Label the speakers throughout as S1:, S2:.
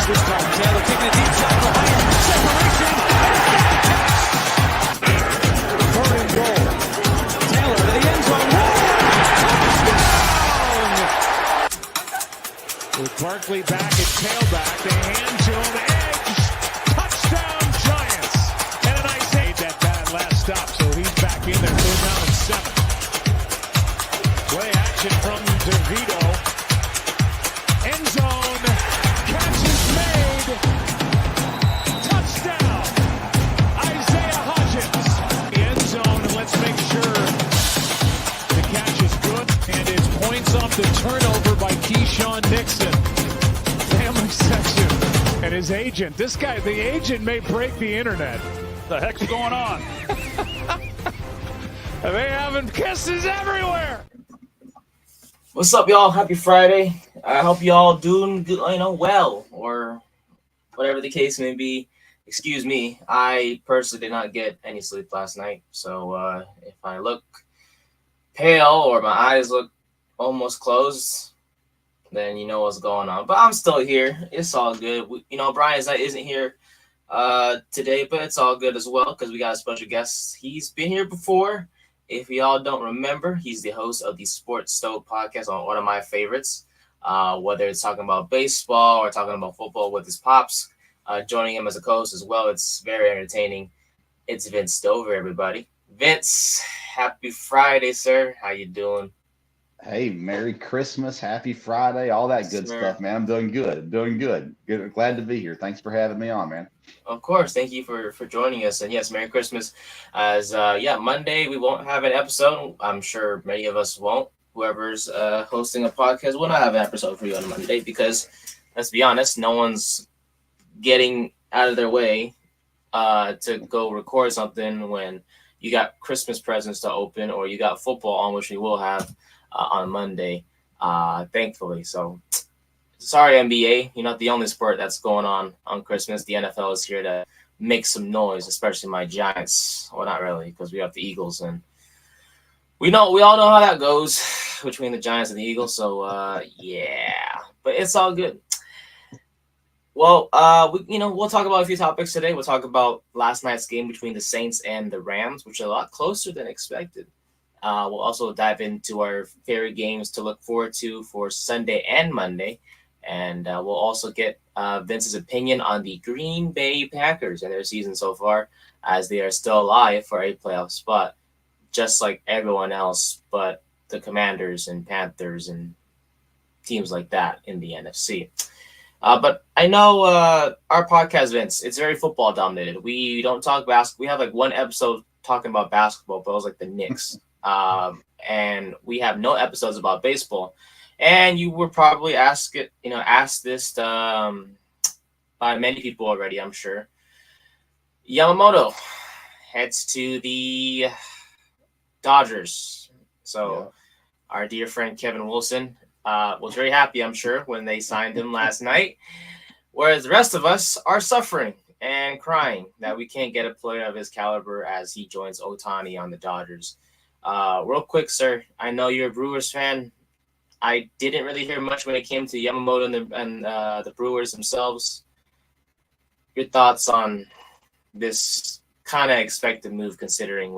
S1: this time. Taylor taking a deep shot for Hyatt. Separation. Third and goal. Taylor to the end zone. Touchdown! With Barkley back at tailback, they hand to him. Edge. Touchdown Giants. And a nice aid that bad last stop. So he's back in there. 4th down and 7. Play action from DeVito. End zone. Catch is made. Touchdown. Isaiah Hodgins. The end zone, and let's make sure the catch is good. And it's points off the turnover by Keyshawn Nixon. Family section. And his agent. This guy, the agent may break the internet.
S2: The heck's going on?
S1: They having kisses everywhere.
S3: What's up, y'all? Happy Friday. I hope y'all doing good, well, or whatever the case may be. Excuse me. I personally did not get any sleep last night, so if I look pale or my eyes look almost closed, then you know what's going on. But I'm still here. It's all good. Brian isn't here today, but it's all good as well because we got a special guest. He's been here before. If y'all don't remember, he's the host of the Sports Stove podcast, on one of my favorites, whether it's talking about baseball or talking about football with his pops. Joining him as a co-host as well, it's very entertaining. It's Vince Stover, everybody. Vince, happy Friday, sir. How you doing?
S4: Hey, Merry Christmas, Happy Friday, all that good stuff, man. I'm doing good. Good. Glad to be here. Thanks for having me on, man.
S3: Of course. Thank you for joining us. And yes, Merry Christmas. As Monday we won't have an episode. I'm sure many of us won't. Whoever's hosting a podcast will not have an episode for you on Monday because, let's be honest, no one's getting out of their way to go record something when you got Christmas presents to open or you got football on, which we will have on Monday, thankfully. So sorry, NBA, you're not the only sport that's going on Christmas. The NFL is here to make some noise, especially my Giants. Well, not really, because we have the Eagles, and we all know how that goes between the Giants and the Eagles. So but it's all good. Well, we'll talk about a few topics today. We'll talk about last night's game between the Saints and the Rams, which are a lot closer than expected. We'll also dive into our favorite games to look forward to for Sunday and Monday. And we'll also get Vince's opinion on the Green Bay Packers and their season so far, as they are still alive for a playoff spot, just like everyone else, but the Commanders and Panthers and teams like that in the NFC. But I know our podcast, Vince, it's very football dominated. We don't talk basketball. We have like one episode talking about basketball, but it was like the Knicks. And we have no episodes about baseball. And you were probably asked this by many people already, I'm sure. Yamamoto heads to the Dodgers. So our dear friend Kevin Wilson was very happy, I'm sure, when they signed him last night. Whereas the rest of us are suffering and crying that we can't get a player of his caliber as he joins Ohtani on the Dodgers. Real quick, sir, I know you're a Brewers fan. I didn't really hear much when it came to Yamamoto and the Brewers themselves. Your thoughts on this kind of expected move, considering,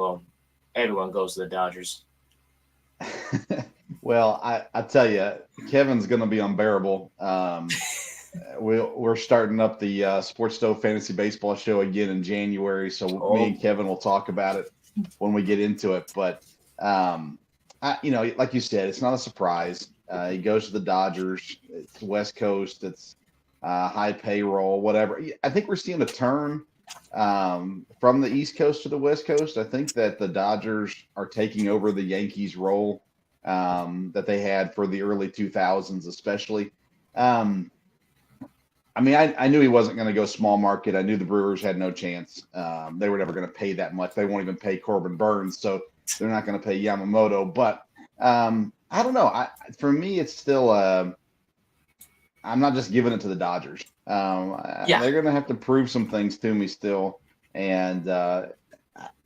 S3: everyone goes to the Dodgers.
S4: Well, I tell you, Kevin's going to be unbearable. We're starting up the Sports Stove Fantasy Baseball show again in January, so me and Kevin will talk about it when we get into it. But like you said, it's not a surprise. He goes to the Dodgers. It's West Coast. It's high payroll, whatever. I think we're seeing a turn from the East Coast to the West Coast. I think that the Dodgers are taking over the Yankees' role that they had for the early 2000s, especially. I knew he wasn't going to go small market. I knew the Brewers had no chance. They were never going to pay that much. They won't even pay Corbin Burns, so they're not going to pay Yamamoto. But I don't know. For me, it's still I'm not just giving it to the Dodgers. They're going to have to prove some things to me still. And I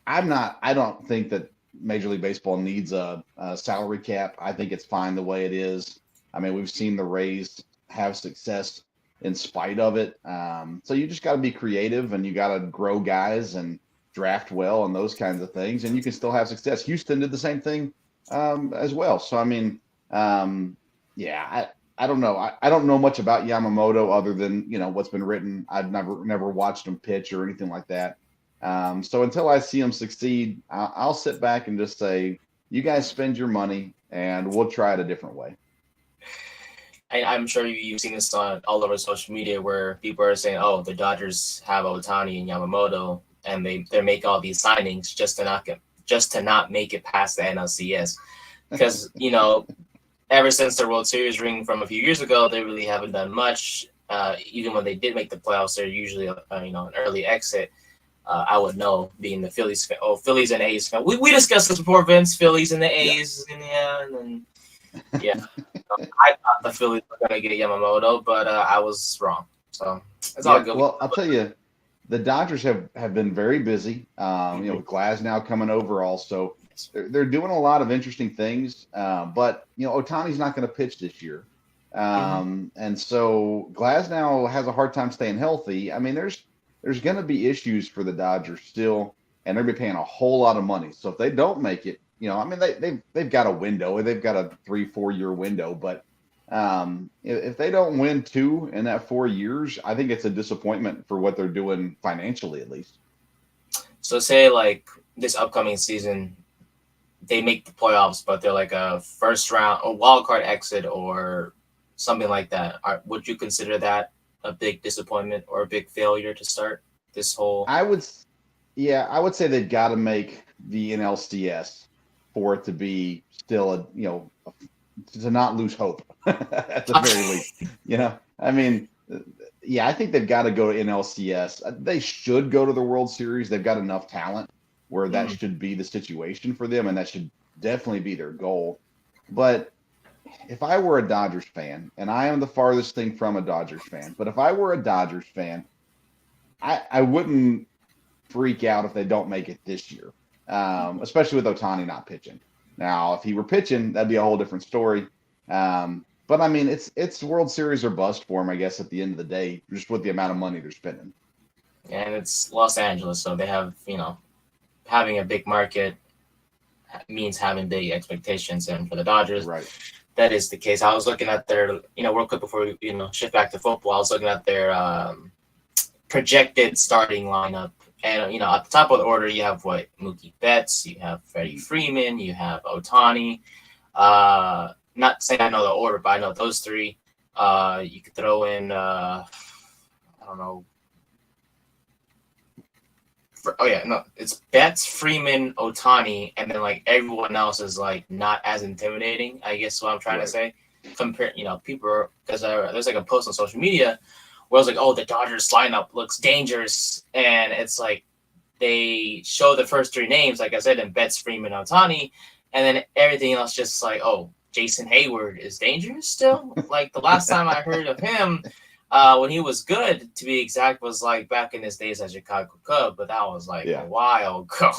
S4: don't think that Major League Baseball needs a salary cap. I think it's fine the way it is. I mean, we've seen the Rays have success in spite of it. So you just got to be creative, and you got to grow guys and draft well and those kinds of things, and you can still have success. Houston did the same thing as well. So I mean, yeah, I don't know. I don't know much about Yamamoto other than what's been written. I've never watched him pitch or anything like that. So until I see him succeed, I'll sit back and just say, you guys spend your money, and we'll try it a different way.
S3: I'm sure you've seen this on all over social media where people are saying, "Oh, the Dodgers have Ohtani and Yamamoto, and they make all these signings just to not make it past the NLCS," because ever since the World Series ring from a few years ago, they really haven't done much. Even when they did make the playoffs, they're usually an early exit. I would know, being the Phillies fan. Oh, Phillies and A's fan. We discussed this before, Vince. Phillies and the A's, I thought the Phillies were going to get Yamamoto, but I was wrong. So it's all good.
S4: Well, I'll tell you, the Dodgers have been very busy. With Glasnow coming over also. They're doing a lot of interesting things, but Ohtani's not going to pitch this year, and so Glasnow has a hard time staying healthy. I mean, there's going to be issues for the Dodgers still, and they're going to be paying a whole lot of money. So if they don't make it, they've got a window, they've got a 3-4 year window, but if they don't win 2 in that 4 years, I think it's a disappointment for what they're doing financially, at least.
S3: So say like this upcoming season, they make the playoffs, but they're like a first round or wild card exit or something like that. Would you consider that a big disappointment or a big failure to start this whole?
S4: I would say they've got to make the NLCS for it to be still to not lose hope at the very least. I mean, I think they've got to go to NLCS. They should go to the World Series. They've got enough talent where that should be the situation for them, and that should definitely be their goal. But if I were a Dodgers fan, and I am the farthest thing from a Dodgers fan, but if I were a Dodgers fan, I wouldn't freak out if they don't make it this year, especially with Ohtani not pitching. Now, if he were pitching, that'd be a whole different story. But I mean, it's World Series or bust for him, I guess, at the end of the day, just with the amount of money they're spending.
S3: And it's Los Angeles, so they have, having a big market means having big expectations. And for the Dodgers,
S4: right,
S3: that is the case. I was looking at their, real quick before we, shift back to football, I was looking at their projected starting lineup. And, at the top of the order, you have Mookie Betts, you have Freddie Freeman, you have Ohtani. Not saying I know the order, but I know those three. You could throw in, I don't know. It's Betts, Freeman, Ohtani, and then everyone else is not as intimidating. I guess what I'm trying to say. Compare, people because there's a post on social media where I was oh, the Dodgers lineup looks dangerous, and it's they show the first 3 names, like I said, and Betts, Freeman, Ohtani, and then everything else just oh, Jason Hayward is dangerous still. The last time I heard of him. When he was good, to be exact, was back in his days as Chicago Cub, but that was a while ago.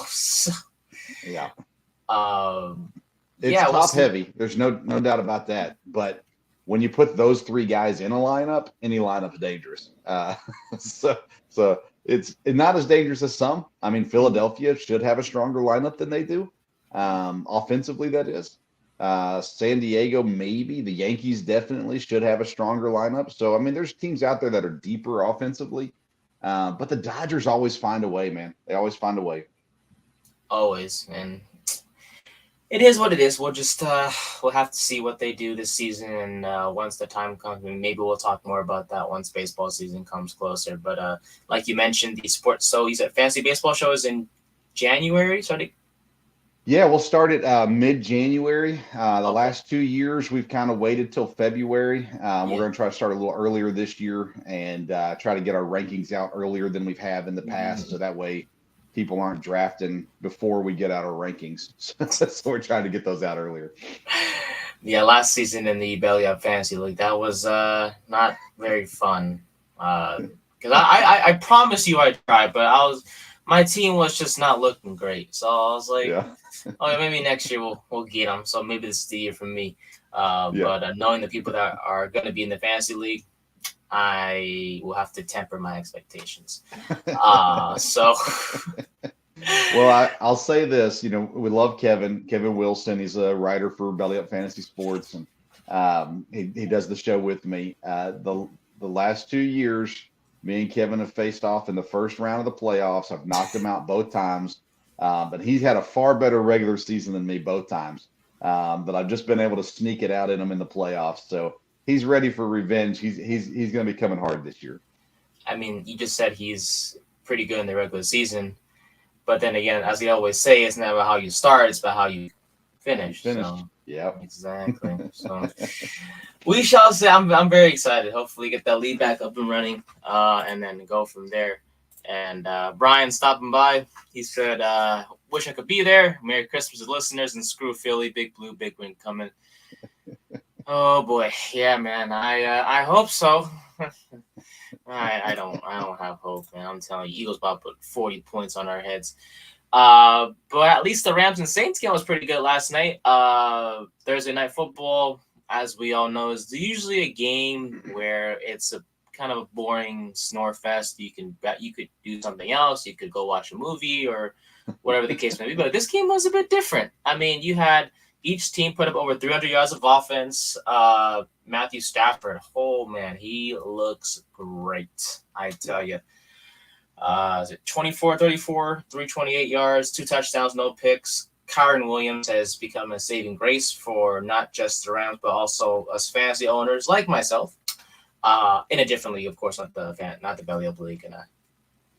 S4: Yeah.
S3: It's
S4: top heavy. There's no doubt about that. But when you put those 3 guys in a lineup, any lineup's dangerous. So it's not as dangerous as some. I mean, Philadelphia should have a stronger lineup than they do, offensively, that is. San Diego, maybe. The Yankees definitely should have a stronger lineup. So, I mean, there's teams out there that are deeper offensively. But the Dodgers always find a way, man. They always find a way.
S3: Always. And it is what it is. We'll just we'll have to see what they do this season. And once the time comes, maybe we'll talk more about that once baseball season comes closer. But like you mentioned, the sports. So you said Fantasy Baseball show is in January.
S4: Yeah, we'll start at mid-January. The last 2 years, we've kind of waited till February. We're going to try to start a little earlier this year and try to get our rankings out earlier than we have in the past. So that way people aren't drafting before we get out our rankings. So we're trying to get those out earlier.
S3: Yeah, last season in the Belly Up Fantasy League, that was not very fun. Because I promise you I tried, but my team was just not looking great. So I was maybe next year we'll get them. So maybe this is the year for me. But knowing the people that are going to be in the fantasy league, I will have to temper my expectations. So
S4: Well, I'll say this. We love Kevin Wilson. He's a writer for Belly Up Fantasy Sports, and he does the show with me. The last 2 years, me and Kevin have faced off in the first round of the playoffs. I've knocked him out both times, but he's had a far better regular season than me both times. But I've just been able to sneak it out in him in the playoffs. So he's ready for revenge. He's going to be coming hard this year.
S3: I mean, you just said he's pretty good in the regular season. But then again, as they always say, it's not about how you start, it's about how you finish. So,
S4: yep.
S3: Exactly. So we shall see. I'm very excited. Hopefully get that lead back up and running, and then go from there. And Brian stopping by. He said, wish I could be there. Merry Christmas to listeners, and screw Philly. Big blue, big win coming. Oh boy. Yeah, man. I hope so. I don't have hope, man. I'm telling you, Eagles about to put 40 points on our heads. But at least the Rams and Saints game was pretty good last night. Thursday night football, as we all know, is usually a game where it's a kind of a boring snore fest. You could do something else. You could go watch a movie or whatever the case may be. But this game was a bit different. I mean, you had each team put up over 300 yards of offense. Matthew Stafford, oh man, he looks great. I tell you. Is it 24-34, 328 yards, 2 touchdowns, no picks. Kyron Williams has become a saving grace for not just the Rams, but also us fantasy owners like myself. In a different league, of course, not the Belly Up League, and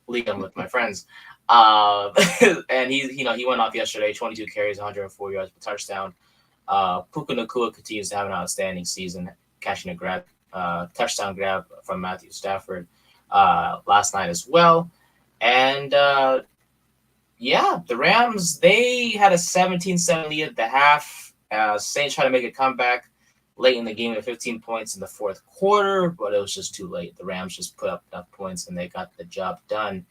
S3: league I'm with my friends. And he went off yesterday, 22 carries, 104 yards per touchdown. Puka Nacua continues to have an outstanding season, catching a touchdown grab from Matthew Stafford last night as well. And the Rams, they had a 17-7 lead at the half. Saints tried to make a comeback late in the game at 15 points in the fourth quarter, but it was just too late. The Rams just put up enough points and they got the job done.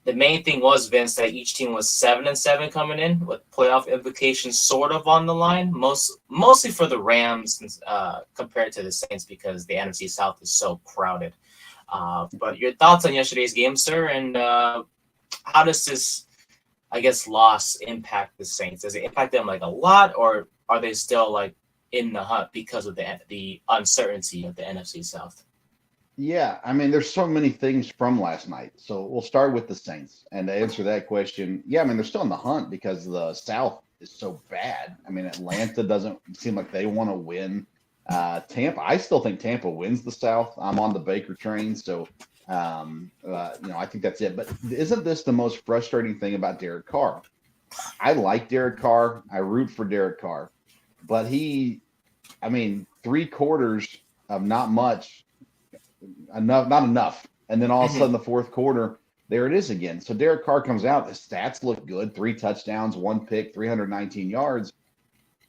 S3: The main thing was, Vince, that each team was 7-7 coming in, with playoff implications sort of on the line, mostly for the Rams compared to the Saints, because the NFC South is so crowded. But your thoughts on yesterday's game, sir, and how does this, I guess, loss impact the Saints? Does it impact them like a lot, or are they still like in the hunt because of the uncertainty of the NFC South?
S4: Yeah, I mean, there's so many things from last night. So we'll start with the Saints. And to answer that question, yeah, I mean, they're still in the hunt because the South is so bad. I mean, Atlanta doesn't seem like they want to win. Tampa, I still think Tampa wins the South. I'm on the Baker train, so I think that's it. But isn't this the most frustrating thing about Derek Carr? I like Derek Carr. I root for Derek Carr. But 3 quarters of not much, not enough. And then all of a sudden, the fourth quarter, there it is again. So Derek Carr comes out. The stats look good. 3 touchdowns, 1 pick, 319 yards.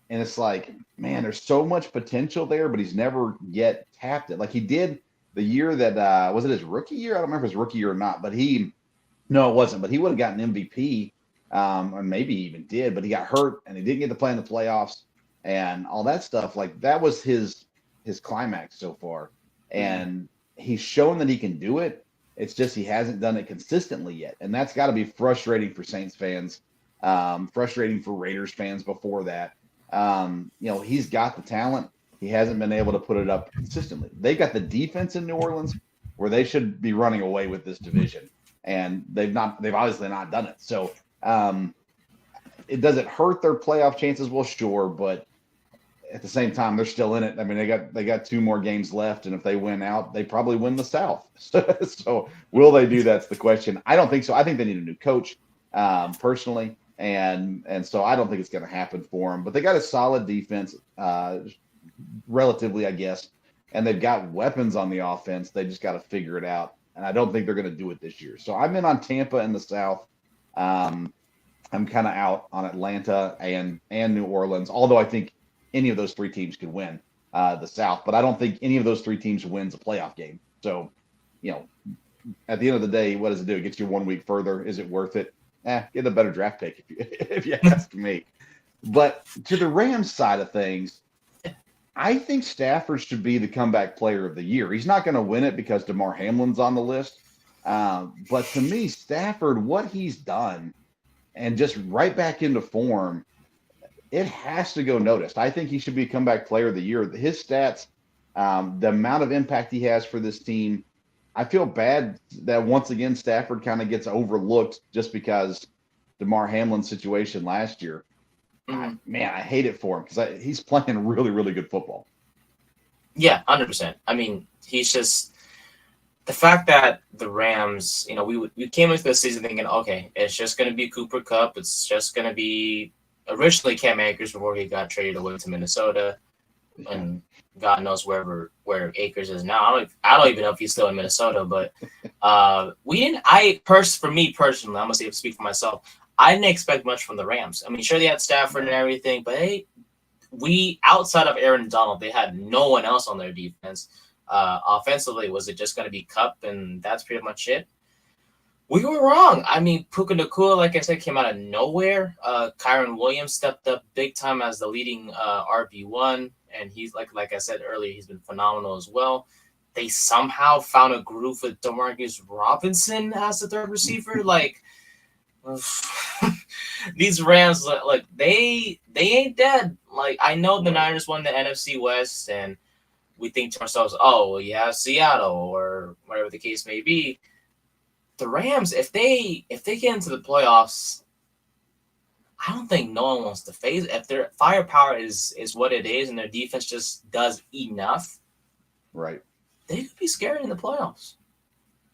S4: And it's like, man, there's so much potential there, but he's never yet tapped it. Like he did the year that, was it his rookie year? I don't remember if it was rookie year or not, but no, it wasn't. But he would have gotten MVP, or maybe he even did, but he got hurt and he didn't get to play in the playoffs and all that stuff. Like that was his climax so far. And he's shown that he can do it. It's just he hasn't done it consistently yet. And that's got to be frustrating for Saints fans, frustrating for Raiders fans before that. He's got the talent. He hasn't been able to put it up consistently. They got the defense in New Orleans where they should be running away with this division. And they've obviously not done it. So it doesn't hurt their playoff chances. Well, sure, but at the same time, they're still in it. I mean, they got 2 more games left, and if they win out, they probably win the South. So will they do? That's the question. I don't think so. I think they need a new coach, personally, and so I don't think it's going to happen for them. But they got a solid defense, relatively, I guess, and they've got weapons on the offense. They just got to figure it out, and I don't think they're going to do it this year. So I'm in on Tampa in the South. I'm kind of out on Atlanta and New Orleans, although I think any of those 3 teams could win the South, but I don't think any of those 3 teams wins a playoff game. So, at the end of the day, what does it do? It gets you 1 week further. Is it worth it? Get a better draft pick if you ask me. But to the Rams side of things, I think Stafford should be the comeback player of the year. He's not going to win it because DeMar Hamlin's on the list. But to me, Stafford, what he's done and just right back into form, it has to go noticed. I think he should be comeback player of the year. His stats, the amount of impact he has for this team. I feel bad that once again Stafford kind of gets overlooked just because DeMar Hamlin's situation last year. Man, I hate it for him because he's playing really, really good football.
S3: Yeah, 100%. I mean, he's just the fact that the Rams, we came into the season thinking, okay, it's just going to be Cooper Kupp. It's just going to be originally Cam Akers before he got traded away to Minnesota, and God knows where Akers is now. I don't even know if he's still in Minnesota, but we didn't. For me personally, I'm gonna speak for myself. I didn't expect much from the Rams. I mean, sure they had Stafford and everything, but hey, we outside of Aaron Donald, they had no one else on their defense. Offensively, was it just going to be Kupp and that's pretty much it? We were wrong. I mean, Puka Nacua, like I said, came out of nowhere. Kyron Williams stepped up big time as the leading RB1, and he's like I said earlier, he's been phenomenal as well. They somehow found a groove with Demarcus Robinson as the third receiver. These Rams, they ain't dead. I know the Niners won the NFC West, and we think to ourselves, oh, well, you have Seattle or whatever the case may be. The Rams, if they get into the playoffs, I don't think no one wants to face it. If their firepower is what it is and their defense just does enough,
S4: right,
S3: they could be scary in the playoffs.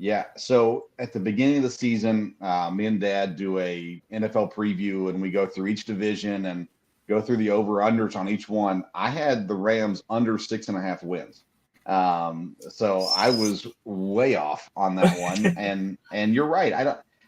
S4: Yeah. So at the beginning of the season, me and Dad do a NFL preview, and we go through each division and go through the over-unders on each one. I had the Rams under 6.5 wins. So I was way off on that one. and you're right.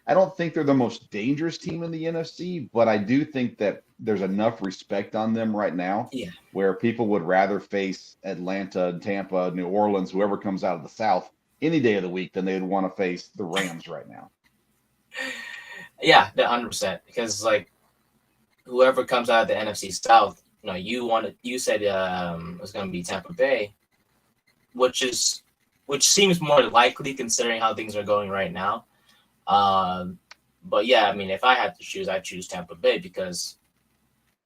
S4: I don't think they're the most dangerous team in the NFC, but I do think that there's enough respect on them right now where people would rather face Atlanta, Tampa, New Orleans, whoever comes out of the South any day of the week than they'd want to face the Rams right now.
S3: Yeah, 100%. Because whoever comes out of the NFC South, you said it was going to be Tampa Bay, which seems more likely considering how things are going right now. But yeah, I mean, if I had to choose, I'd choose Tampa Bay because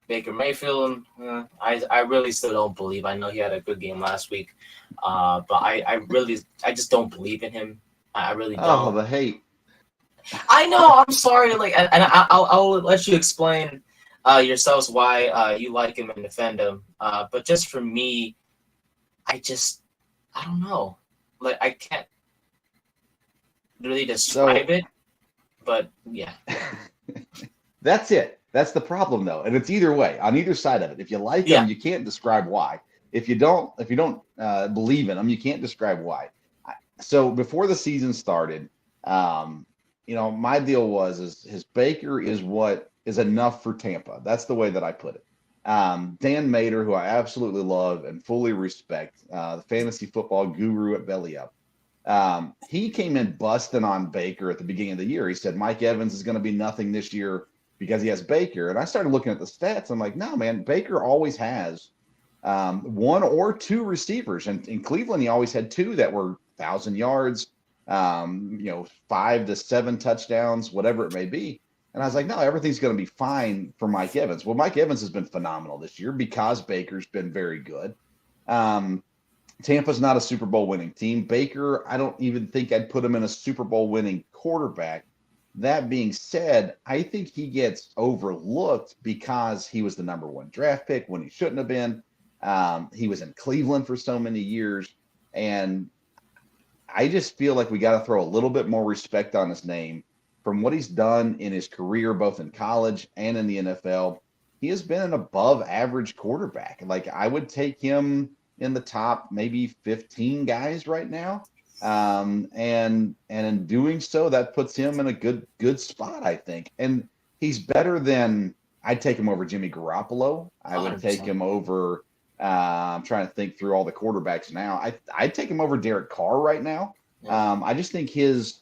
S3: Baker Mayfield, I really still don't believe. I know he had a good game last week, but I just don't believe in him. I really don't.
S4: Oh, the hate.
S3: I know. I'm sorry. And I'll let you explain yourselves why you like him and defend him. But just for me, I don't know. I can't really describe it. But yeah,
S4: that's it. That's the problem, though, and it's either way on either side of it. If you like them, you can't describe why. If you don't believe in them, you can't describe why. So before the season started, my deal was his Baker is what is enough for Tampa. That's the way that I put it. Dan Mater, who I absolutely love and fully respect, the fantasy football guru at Belly Up. He came in busting on Baker at the beginning of the year. He said Mike Evans is going to be nothing this year because he has Baker. And I started looking at the stats. I'm like, no, man, Baker always has one or two receivers. And in Cleveland, he always had two that were 1,000 yards, 5 to 7 touchdowns, whatever it may be. And I was like, no, everything's going to be fine for Mike Evans. Well, Mike Evans has been phenomenal this year because Baker's been very good. Tampa's not a Super Bowl winning team. Baker, I don't even think I'd put him in a Super Bowl winning quarterback. That being said, I think he gets overlooked because he was the number 1 draft pick when he shouldn't have been. He was in Cleveland for so many years. And I just feel like we got to throw a little bit more respect on his name from what he's done in his career, both in college and in the NFL. He has been an above average quarterback. I would take him in the top maybe 15 guys right now. And in doing so, that puts him in a good spot, I think. And he's better than I'd take him over Jimmy Garoppolo. I would
S3: 100%.
S4: take him over I'm trying to think through all the quarterbacks now. I'd take him over Derek Carr right now. I just think his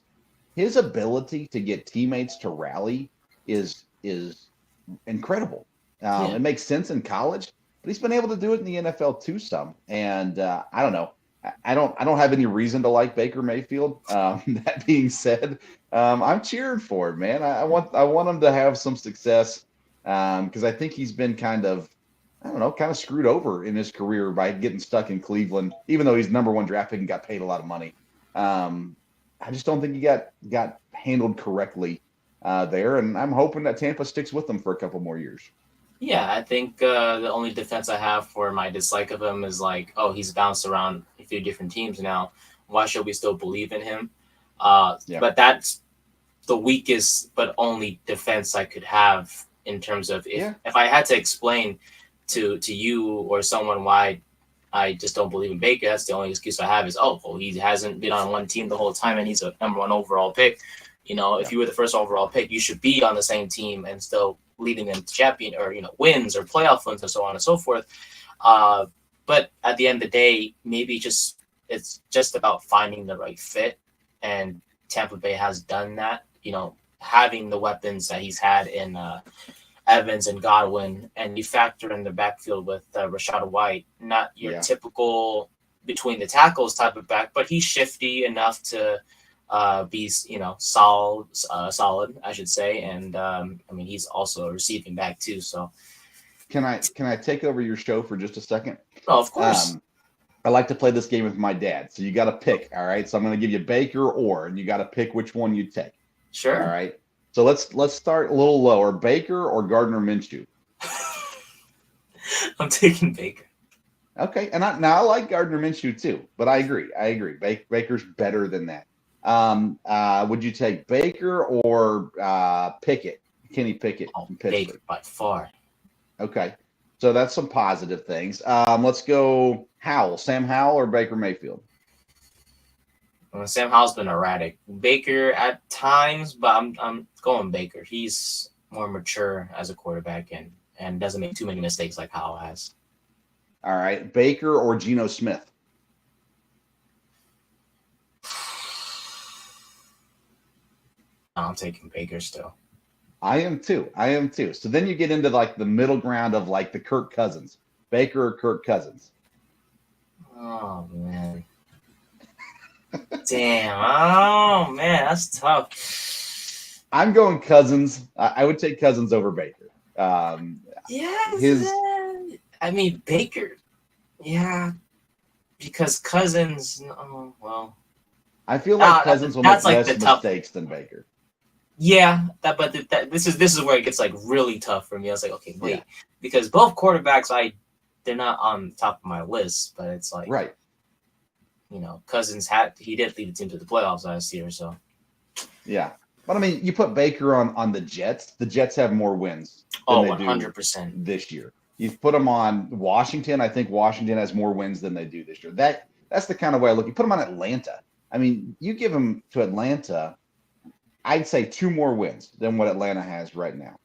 S4: ability to get teammates to rally is incredible. It makes sense in college. but he's been able to do it in the NFL too some. And I don't know. I don't have any reason to like Baker Mayfield. That being said, I'm cheering for him, man. I want him to have some success because I think he's been kind of, I don't know, kind of screwed over in his career by getting stuck in Cleveland, even though he's number one draft pick and got paid a lot of money. I just don't think he got handled correctly there, and I'm hoping that Tampa sticks with him for a couple more years.
S3: Yeah, I think the only defense I have for my dislike of him is like, oh, he's bounced around a few different teams now. Why should we still believe in him? But that's the weakest but only defense I could have in terms of if I had to explain to you or someone why I just don't believe in Baker, that's the only excuse I have is, he hasn't been on one team the whole time and he's a number one overall pick. If you were the first overall pick, you should be on the same team and still leading them to champion or, wins or playoff wins and so on and so forth. But at the end of the day, maybe it's just about finding the right fit. And Tampa Bay has done that, having the weapons that he's had in Evans and Godwin, and you factor in the backfield with Rashad White, not your typical between the tackles type of back, but he's shifty enough to be, solid, I should say. And he's also a receiving back too. So
S4: can I take over your show for just a second?
S3: Oh, of course.
S4: I like to play this game with my dad. So you got to pick. All right. So I'm going to give you Baker and you got to pick which one you take.
S3: Sure.
S4: All right. So let's start a little lower. Baker or Gardner Minshew?
S3: I'm taking Baker.
S4: Okay. And I like Gardner Minshew too, but I agree. Baker's better than that. Would you take Baker or Pickett? Kenny Pickett from Pittsburgh?
S3: Baker by far.
S4: Okay. So that's some positive things. Let's go Sam Howell or Baker Mayfield?
S3: Sam Howell's been erratic. Baker at times, but I'm going Baker. He's more mature as a quarterback and doesn't make too many mistakes like Howell has.
S4: All right. Baker or Geno Smith?
S3: I'm taking Baker still.
S4: I am too. So then you get into like the middle ground of like the Kirk Cousins. Baker or Kirk Cousins?
S3: Oh, man. Damn. Oh, man. That's tough.
S4: I'm going Cousins. I would take Cousins over Baker.
S3: Baker. Yeah. Because Cousins,
S4: I feel like Cousins will make
S3: like
S4: less mistakes than Baker.
S3: Yeah, this is where it gets like really tough for me. I was like, okay, wait, because both quarterbacks, they're not on top of my list, but it's like,
S4: right.
S3: Cousins he did lead the team to the playoffs last year, so
S4: yeah. But you put Baker on the Jets. The Jets have more wins
S3: than
S4: they
S3: 100%
S4: do this year. You put them on Washington. I think Washington has more wins than they do this year. That's the kind of way I look. You put them on Atlanta. You give them to Atlanta, I'd say 2 more wins than what Atlanta has right now.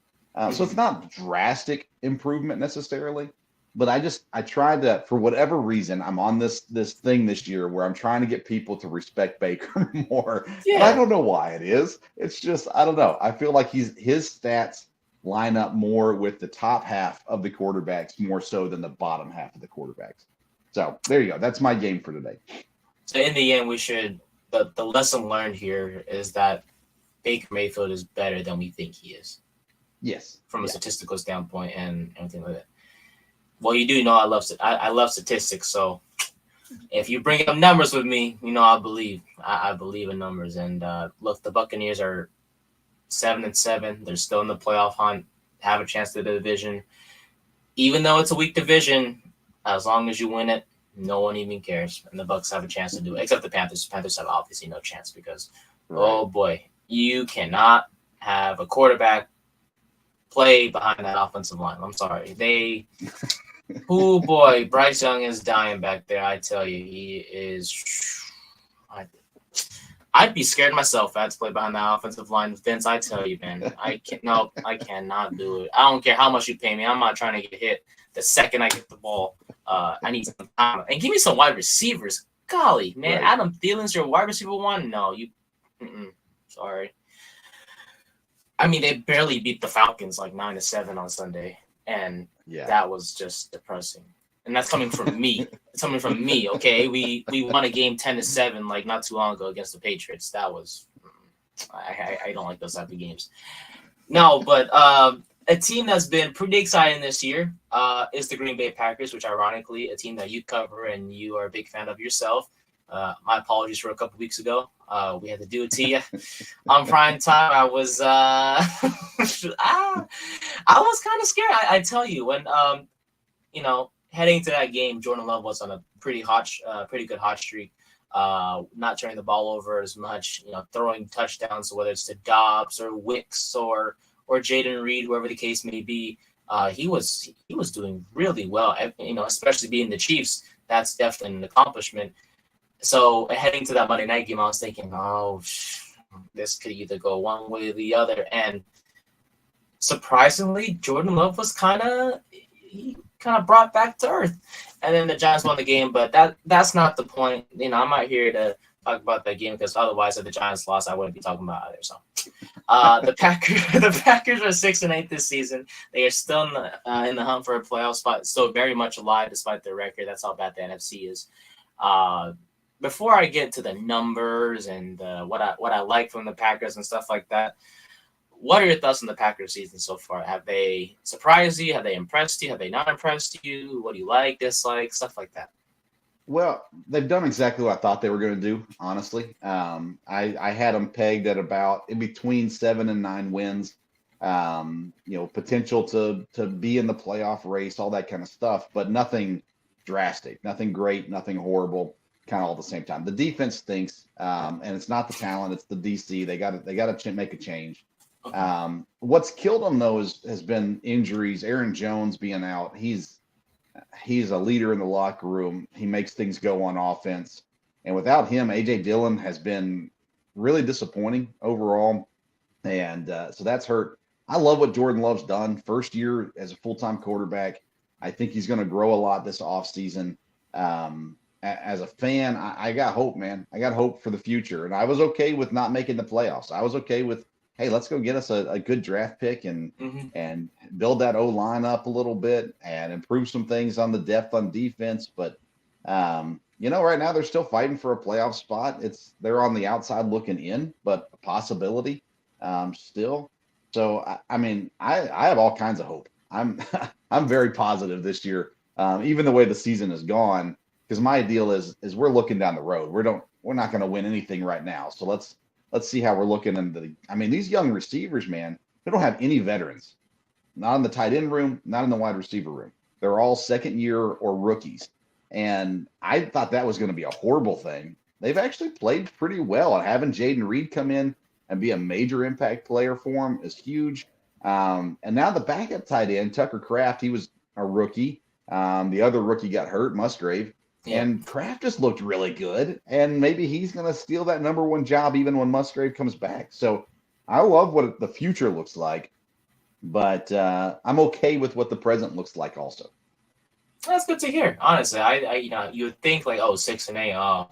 S4: So it's not drastic improvement necessarily, but I tried to, for whatever reason, I'm on this thing this year where I'm trying to get people to respect Baker more. Yeah. And I don't know why it is. It's just, I don't know. I feel like his stats line up more with the top half of the quarterbacks more so than the bottom half of the quarterbacks. So there you go. That's my game for today.
S3: So in the end, the lesson learned here is that Baker Mayfield is better than we think he is.
S4: Yes.
S3: From a statistical standpoint and everything like that. Well, you do know I love statistics, so if you bring up numbers with me, I believe. I believe in numbers. And look, the Buccaneers are 7-7. They're still in the playoff hunt, have a chance to the division. Even though it's a weak division, as long as you win it, no one even cares. And the Bucs have a chance to do it, except the Panthers. The Panthers have obviously no chance because, oh boy, you cannot have a quarterback play behind that offensive line. I'm sorry. Oh boy, Bryce Young is dying back there. I tell you, he is. I'd be scared myself if I had to play behind that offensive line. Vince, I tell you, man, I cannot do it. I don't care how much you pay me. I'm not trying to get hit the second I get the ball. I need some time. And give me some wide receivers. Golly, man, right. Adam Thielen's your wide receiver one? No, you. Sorry. They barely beat the Falcons like 9-7 on Sunday, and
S4: Yeah.
S3: That was just depressing. And that's coming from me. It's coming from me, okay? We won a game 10-7 like not too long ago against the Patriots. That was I don't like those type of games. No, but a team that's been pretty exciting this year is the Green Bay Packers, which ironically, a team that you cover and you are a big fan of yourself. My apologies for a couple weeks ago. We had to do it to you on prime time. I was I was kind of scared. I tell you, when heading to that game, Jordan Love was on a pretty good hot streak. Not turning the ball over as much, throwing touchdowns. So whether it's to Dobbs or Wicks or Jaden Reed, whoever the case may be, he was doing really well. Especially being the Chiefs, that's definitely an accomplishment. So heading to that Monday night game, I was thinking, this could either go one way or the other. And surprisingly, Jordan Love was kind of brought back to earth. And then the Giants won the game, but that's not the point. I'm not here to talk about that game because otherwise, if the Giants lost, I wouldn't be talking about either. So the Packers are 6-8 this season. They are still in the hunt for a playoff spot, still very much alive despite their record. That's how bad the NFC is. Before I get to the numbers and what I like from the Packers and stuff like that, what are your thoughts on the Packers season so far? Have they surprised you? Have they impressed you? Have they not impressed you? What do you like, dislike, stuff like that?
S4: Well, they've done exactly what I thought they were going to do, honestly. I had them pegged at about in between 7 and 9 wins. Potential to be in the playoff race, all that kind of stuff, but nothing drastic, nothing great, nothing horrible, kind of all at the same time. The defense stinks, and it's not the talent, it's the DC. They got to make a change. What's killed them though has been injuries. Aaron Jones being out. He's a leader in the locker room. He makes things go on offense, and without him, AJ Dillon has been really disappointing overall, and so that's hurt. I love what Jordan Love's done. First year as a full-time quarterback. I think he's going to grow a lot this offseason. As a fan, I got hope, man. I got hope for the future, and I was okay with not making the playoffs. I was okay with, hey, let's go get us a good draft pick and build that O-line up a little bit and improve some things on the depth on defense. But, right now they're still fighting for a playoff spot. They're on the outside looking in, but a possibility still. So, I have all kinds of hope. I'm very positive this year, even the way the season has gone, because my deal is we're looking down the road. We're not going to win anything right now. So let's see how we're looking into these young receivers, man, they don't have any veterans, not in the tight end room, not in the wide receiver room. They're all second year or rookies. And I thought that was going to be a horrible thing. They've actually played pretty well, and having Jaden Reed come in and be a major impact player for him is huge. And now the backup tight end, Tucker Kraft, he was a rookie. The other rookie got hurt, Musgrave. Yeah. And Kraft just looked really good, and maybe he's going to steal that number one job even when Musgrave comes back. So I love what the future looks like, but I'm okay with what the present looks like also.
S3: That's good to hear. Honestly, I you would think like, 6-8, oh,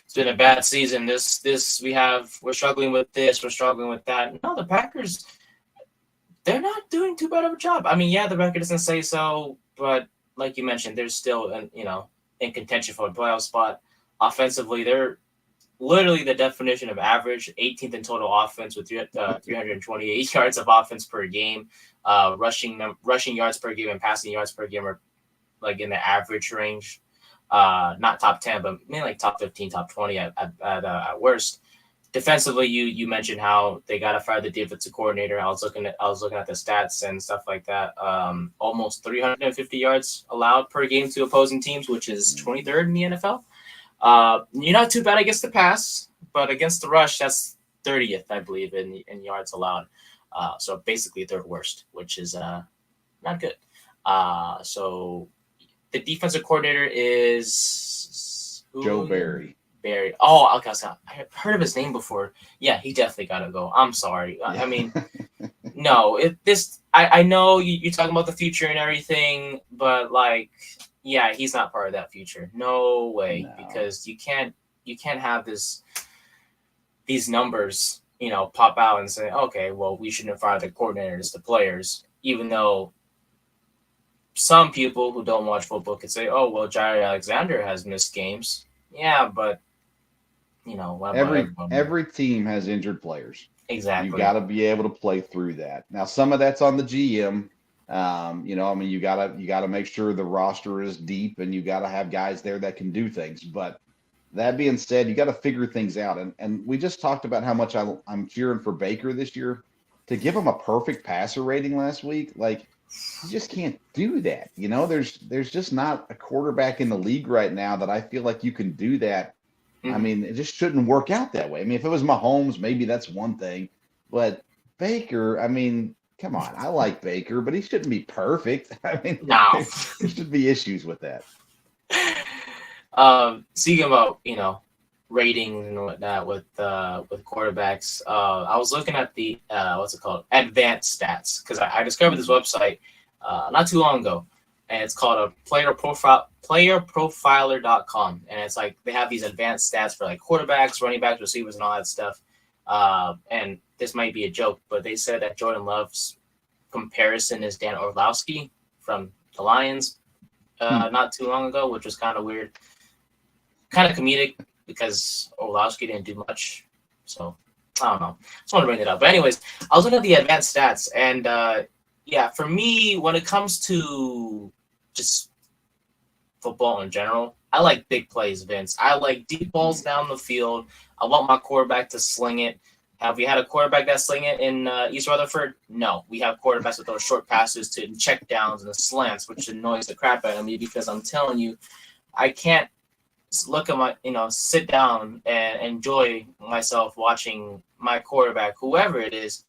S3: it's been a bad season. We're struggling with this, we're struggling with that. No, the Packers, they're not doing too bad of a job. The record doesn't say so, but like you mentioned, there's still in contention for a playoff spot. Offensively, they're literally the definition of average, 18th in total offense with 328 yards of offense per game. Rushing yards per game and passing yards per game are like in the average range. Not top 10, but maybe like top 15, top 20 at worst. Defensively, you mentioned how they got to fire the defensive coordinator. I was looking at the stats and stuff like that. Almost 350 yards allowed per game to opposing teams, which is 23rd in the NFL. You're not too bad against the pass, but against the rush, that's 30th, I believe, in yards allowed. So basically third worst, which is not good. So the defensive coordinator is
S4: Joe Barry.
S3: Oh, okay. I heard of his name before. Yeah, he definitely got to go. I'm sorry. Yeah. No. I know you're talking about the future and everything, but he's not part of that future. No way, no. Because you can't have these numbers, pop out and say, okay, well, we shouldn't fire the coordinators, the players, even though some people who don't watch football could say, "Oh, well, Jair Alexander has missed games." Yeah, but what about everyone?
S4: Every team has injured players. You
S3: Exactly.
S4: got to be able to play through that. Now, some of that's on the GM. You gotta make sure the roster is deep, and you got to have guys there that can do things. But that being said, you got to figure things out. And we just talked about how much I'm cheering for Baker this year. To give him a perfect passer rating last week, like you just can't do that. There's just not a quarterback in the league right now that I feel like you can do that. I
S3: Mhm.
S4: mean, it just shouldn't work out that way. I mean, if it was Mahomes, maybe that's one thing. But Baker, I mean, come on. I like Baker, but he shouldn't be perfect. I mean,
S3: No.
S4: there should be issues with that.
S3: Speaking about ratings and whatnot with quarterbacks, I was looking at the what's it called, advanced stats, because I discovered this website not too long ago, and it's called a playerprofiler.com, and it's like they have these advanced stats for like quarterbacks, running backs, receivers, and all that stuff. And this might be a joke, but they said that Jordan Love's comparison is Dan Orlovsky from the Lions not too long ago, which was kind of weird. Kind of comedic because Orlovsky didn't do much. So, I don't know. Just want to bring it up. But anyways, I was looking at the advanced stats. And, for me, when it comes to just football in general, I like big plays, Vince. I like deep balls down the field. I want my quarterback to sling it. Have we had a quarterback that sling it in East Rutherford? No. We have quarterbacks with those short passes to check downs and the slants, which annoys the crap out of me because I'm telling you, I can't look at sit down and enjoy myself watching my quarterback, whoever it is,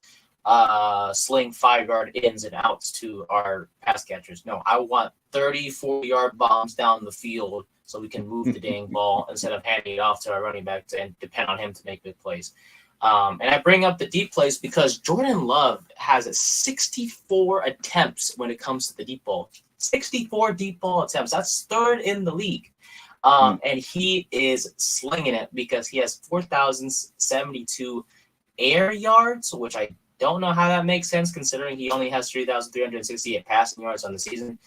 S3: sling 5-yard ins and outs to our pass catchers. No, I want 30, 40-yard bombs down the field so we can move the dang ball instead of handing it off to our running back and depend on him to make big plays. And I bring up the deep plays because Jordan Love has 64 attempts when it comes to the deep ball. 64 deep ball attempts. That's third in the league. And he is slinging it because he has 4,072 air yards, which I don't know how that makes sense considering he only has 3,368 passing yards on the season.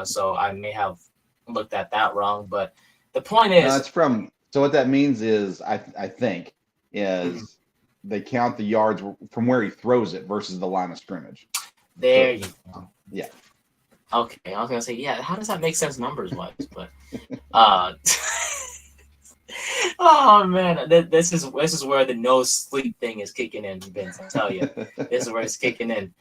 S3: So I may have looked at that wrong, but the point is,
S4: so what that means is I think is they count the yards from where he throws it versus the line of scrimmage.
S3: There you go.
S4: Yeah.
S3: Okay, I was gonna say, yeah. How does that make sense numbers wise? But oh man, this is where the no sleep thing is kicking in, Vince. I tell you, this is where it's kicking in.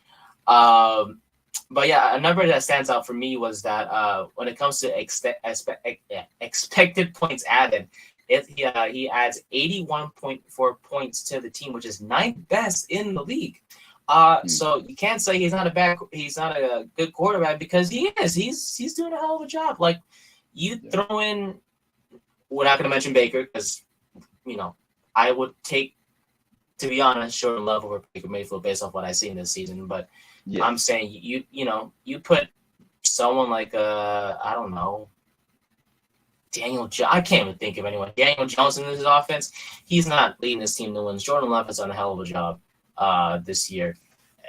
S3: But yeah, a number that stands out for me was that when it comes to expected points added, he adds 81.4 points to the team, which is 9th best in the league. So you can't say he's not a good quarterback because he is. He's doing a hell of a job. Like throw in, we're not going to mention Baker because I would take, to be honest, Jordan Love over Baker Mayfield based off what I see in this season. But I'm saying you put someone like I don't know, Daniel Jones. I can't even think of anyone. Daniel Jones in his offense. He's not leading his team to wins. Jordan Love has done a hell of a job this year,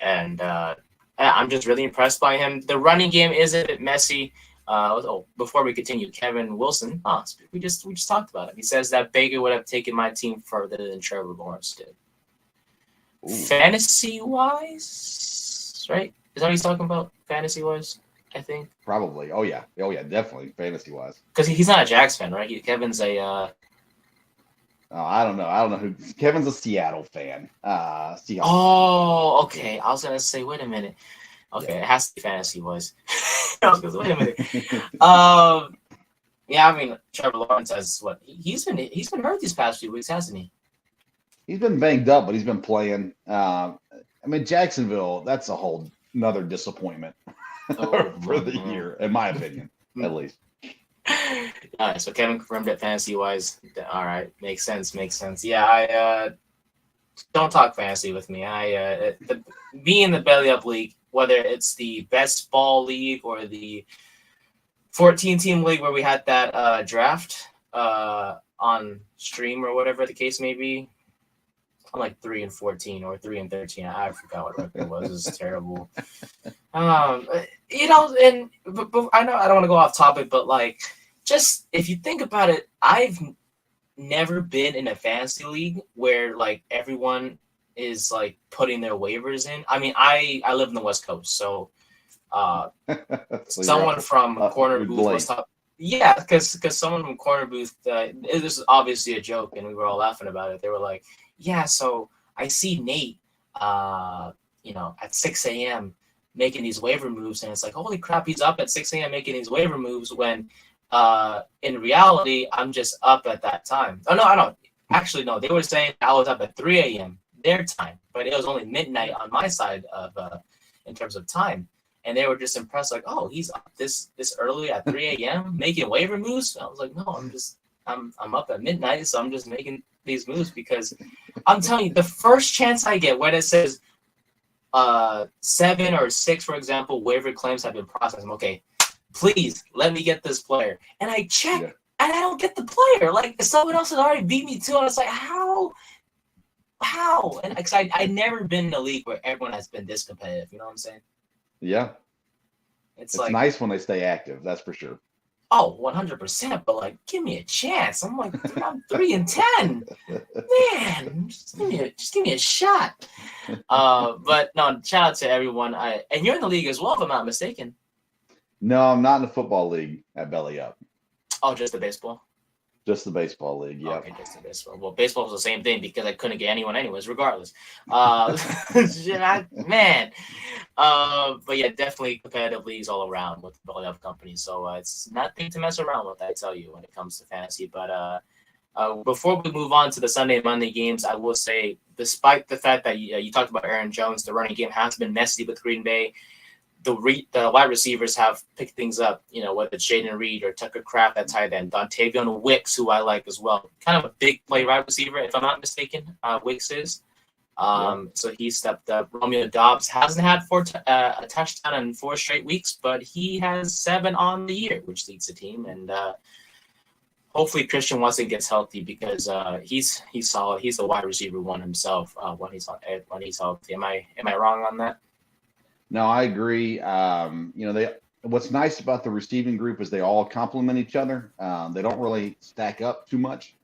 S3: and I'm just really impressed by him. The running game is a bit messy. Before we continue, Kevin Wilson, we just talked about it. He says that Baker would have taken my team further than Trevor Lawrence did. Fantasy wise, right? Is that what he's talking about? Fantasy wise, I think.
S4: Probably. Oh yeah, definitely fantasy wise.
S3: Because he's not a Jags fan, right? Kevin's a.
S4: I don't know who. Kevin's a Seattle fan. Seahawks.
S3: Oh, okay. I was gonna say, wait a minute. Okay, It has to be fantasy wise. Wait a minute. Yeah, I mean, Trevor Lawrence has what? He's been hurt these past few weeks, hasn't he?
S4: He's been banged up, but he's been playing. I mean, Jacksonville. That's a whole another disappointment for the year, in my opinion, at least.
S3: All right, so Kevin confirmed it fantasy wise. All right, makes sense. Yeah, I don't talk fantasy with me. Me in the belly up league, whether it's the best ball league or the 14-team league where we had that draft on stream or whatever the case may be. I'm like 3-14 or 3-13. I forgot what record it was. It's terrible. And but I know I don't want to go off topic, but like, just if you think about it, I've never been in a fantasy league where like everyone is like putting their waivers in. I mean, I live in the West Coast, so
S4: So
S3: someone from Corner
S4: you're
S3: Booth
S4: late.
S3: was talking. Yeah, because someone from Corner Booth, this is obviously a joke, and we were all laughing about it. They were like, "Yeah, so I see Nate, at 6 a.m. making these waiver moves, and it's like, holy crap, he's up at 6 a.m. making these waiver moves when, in reality, I'm just up at that time." Oh no, I don't. Actually, no, they were saying I was up at 3 a.m. their time, but it was only midnight on my side of, in terms of time. And they were just impressed, like, oh, he's up this early at 3 a.m. making waiver moves. I was like, no, I'm up at midnight, so I'm just making these moves because I'm telling you, the first chance I get when it says 7 or 6, for example, waiver claims have been processed, I'm okay, please let me get this player. And I check and I don't get the player. Like someone else had already beat me too. And it's like, how? And because I've never been in a league where everyone has been this competitive. You know what I'm saying?
S4: Yeah.
S3: It's
S4: like nice when they stay active, that's for sure.
S3: Oh, 100%. But like, give me a chance. I'm like, dude, I'm 3-10. Man, just give me a shot. But no, shout out to everyone. And you're in the league as well, if I'm not mistaken.
S4: No, I'm not in the football league at Belly Up.
S3: Oh, just the baseball.
S4: Just the baseball league, yeah.
S3: Okay, just the baseball. Well, baseball was the same thing because I couldn't get anyone anyways, regardless. But yeah, definitely competitive leagues all around with the Belly Up company. So it's nothing to mess around with, I tell you, when it comes to fantasy. But before we move on to the Sunday and Monday games, I will say, despite the fact that you talked about Aaron Jones, the running game has been messy with Green Bay. The wide receivers have picked things up, whether it's Jaden Reed or Tucker Kraft at tight end, Dontavion Wicks, who I like as well. Kind of a big play wide receiver, if I'm not mistaken, Wicks is. So he stepped up. Romeo Doubs hasn't had a touchdown in 4 straight weeks, but he has 7 on the year, which leads the team. And hopefully Christian Watson gets healthy because he's solid. He's the wide receiver one himself when he's healthy. Am I wrong on that?
S4: No, I agree. What's nice about the receiving group is they all complement each other. They don't really stack up too much,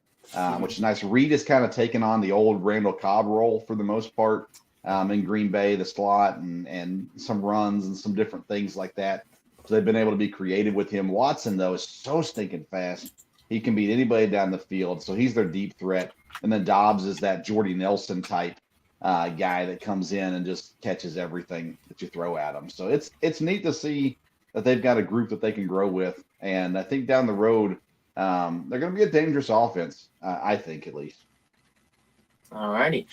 S4: which is nice. Reed has kind of taken on the old Randall Cobb role for the most part in Green Bay, the slot and some runs and some different things like that. So they've been able to be creative with him. Watson, though, is so stinking fast. He can beat anybody down the field. So he's their deep threat. And then Dobbs is that Jordy Nelson type guy that comes in and just catches everything that you throw at him. So it's neat to see that they've got a group that they can grow with. And I think down the road, they're going to be a dangerous offense, I think, at least.
S3: All righty.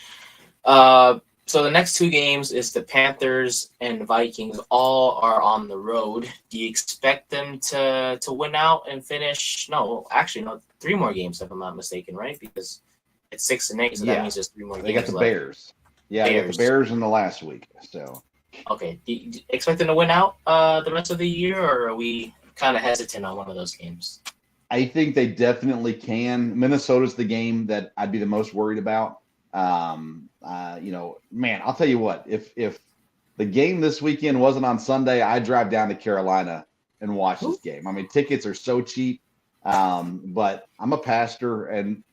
S3: So the next 2 games is the Panthers and Vikings. All are on the road. Do you expect them to win out and finish? No, actually, no, 3 more games, if I'm not mistaken, right? Because it's 6 and 8, so that means there's 3 more games.
S4: They got the
S3: left.
S4: Bears. Yeah, they got the Bears in the last week. So
S3: okay, do you expect them to win out the rest of the year, or are we kind of hesitant on one of those games?
S4: I think they definitely can. Minnesota's the game that I'd be the most worried about. Man, I'll tell you what, if the game this weekend wasn't on Sunday, I'd drive down to Carolina and watch this game. I mean, tickets are so cheap. But I'm a pastor and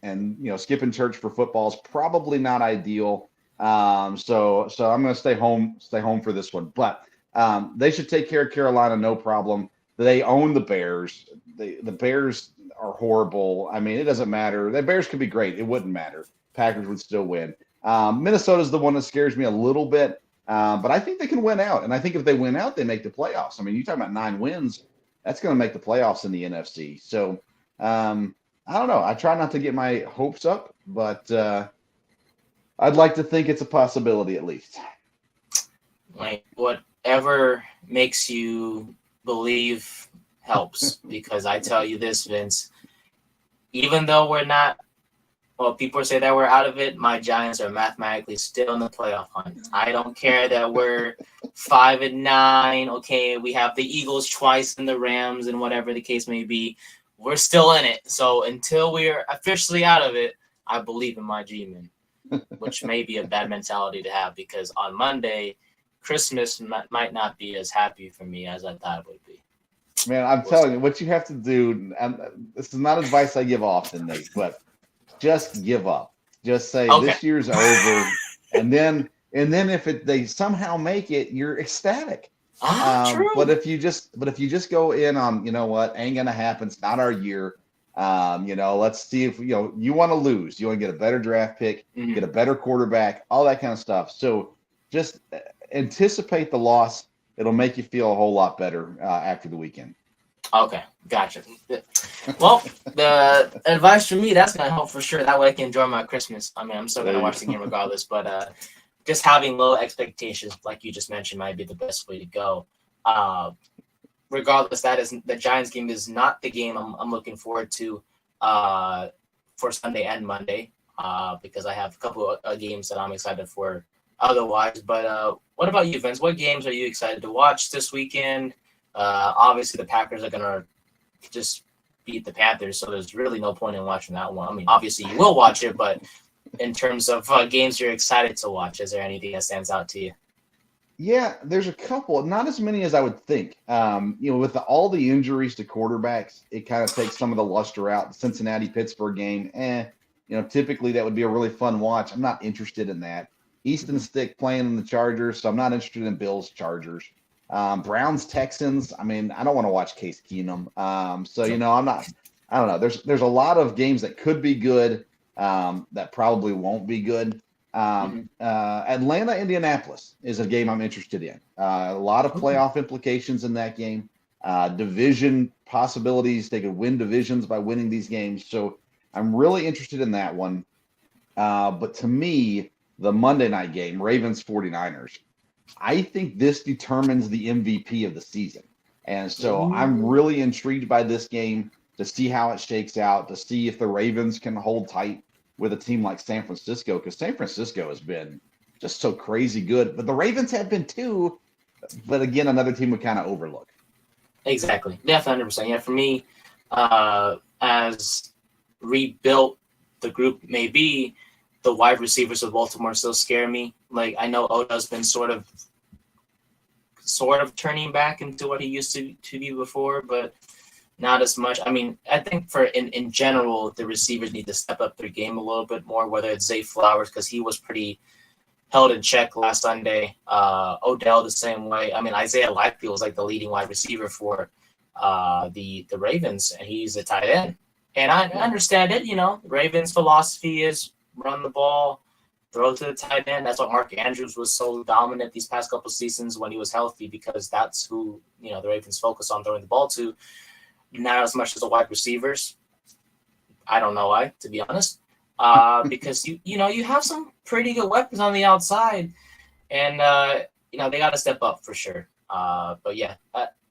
S4: skipping church for football is probably not ideal. So I'm going to stay home for this one, but they should take care of Carolina. No problem. They own the Bears. The Bears are horrible. I mean, it doesn't matter. The Bears could be great. It wouldn't matter. Packers would still win. Minnesota's the one that scares me a little bit. But I think they can win out. And I think if they win out, they make the playoffs. I mean, you're talking about 9 wins. That's going to make the playoffs in the NFC. So I don't know. I try not to get my hopes up, but I'd like to think it's a possibility at least.
S3: Like whatever makes you believe helps, because I tell you this, Vince, even though we're not, well, people say that we're out of it, my Giants are mathematically still in the playoff hunt. I don't care that we're 5-9. Okay, we have the Eagles twice and the Rams and whatever the case may be. We're still in it. So until we're officially out of it, I believe in my G-men. which may be a bad mentality to have because on Monday, Christmas might not be as happy for me as I thought it would be.
S4: Man, I'm telling you, what you have to do, and this is not advice I give often, Nate, but just give up. Just say
S3: Okay.
S4: this year's over, and then if they somehow make it, you're ecstatic.
S3: True.
S4: But if you just go in on, you know what, ain't gonna happen. It's not our year. Let's see if you want to lose. You want to get a better draft pick, get a better quarterback, all that kind of stuff. So just anticipate the loss. It'll make you feel a whole lot better after the weekend.
S3: Okay, gotcha. Well, the advice from me, that's going to help for sure. That way I can enjoy my Christmas. I mean, I'm still going to watch the game regardless, but just having low expectations, like you just mentioned, might be the best way to go. Regardless, the Giants game is not the game I'm looking forward to for Sunday and Monday because I have a couple of games that I'm excited for otherwise. But what about you, Vince? What games are you excited to watch this weekend? Obviously, the Packers are going to just beat the Panthers, so there's really no point in watching that one. I mean, obviously, you will watch it, but in terms of games you're excited to watch, is there anything that stands out to you?
S4: Yeah, there's a couple, not as many as I would think. With all the injuries to quarterbacks, it kind of takes some of the luster out. The Cincinnati-Pittsburgh game, typically that would be a really fun watch. I'm not interested in that. Easton Stick playing in the Chargers, so I'm not interested in Bills-Chargers. Browns-Texans, I mean, I don't want to watch Case Keenum. I'm not – I don't know. There's a lot of games that could be good that probably won't be good. Atlanta, Indianapolis is a game I'm interested in. A lot of playoff implications in that game. Division possibilities. They could win divisions by winning these games. So I'm really interested in that one. But to me, the Monday night game, Ravens 49ers, I think this determines the MVP of the season. And so I'm really intrigued by this game to see how it shakes out, to see if the Ravens can hold tight with a team like San Francisco, because San Francisco has been just so crazy good. But the Ravens have been too. But again, another team would kind of overlook.
S3: Exactly. Definitely 100%. Yeah, for me, as rebuilt the group may be, the wide receivers of Baltimore still scare me. Like, I know Oda's been sort of turning back into what he used to be before, but not as much. I mean, I think in general, the receivers need to step up their game a little bit more, whether it's Zay Flowers, because he was pretty held in check last Sunday. Odell the same way. I mean, Isaiah Likely was like the leading wide receiver for the Ravens, and he's a tight end. And I understand it, the Ravens' philosophy is run the ball, throw to the tight end. That's why Mark Andrews was so dominant these past couple seasons when he was healthy, because that's who, the Ravens focus on throwing the ball to. Not as much as the wide receivers. I don't know why, to be honest. Because you have some pretty good weapons on the outside, and they got to step up for sure. But yeah,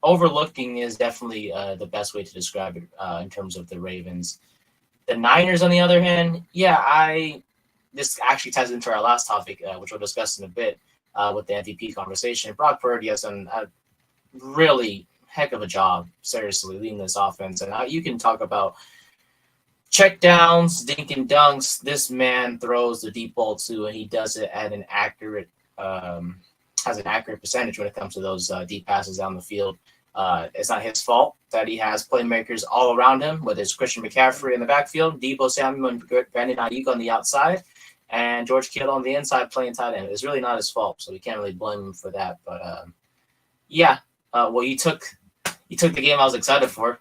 S3: overlooking is definitely the best way to describe it in terms of the Ravens. The Niners, on the other hand, this actually ties into our last topic, which we'll discuss in a bit with the MVP conversation. Brock Purdy has done a really heck of a job, seriously, leading this offense. And you can talk about check downs, dink and dunks. This man throws the deep ball too, and he does it at an accurate, has an accurate percentage when it comes to those deep passes down the field. It's not his fault that he has playmakers all around him, whether it's Christian McCaffrey in the backfield, Deebo Samuel and Brandon Ayuk on the outside, and George Kittle on the inside playing tight end. It's really not his fault, so we can't really blame him for that. But well, you took the game I was excited for,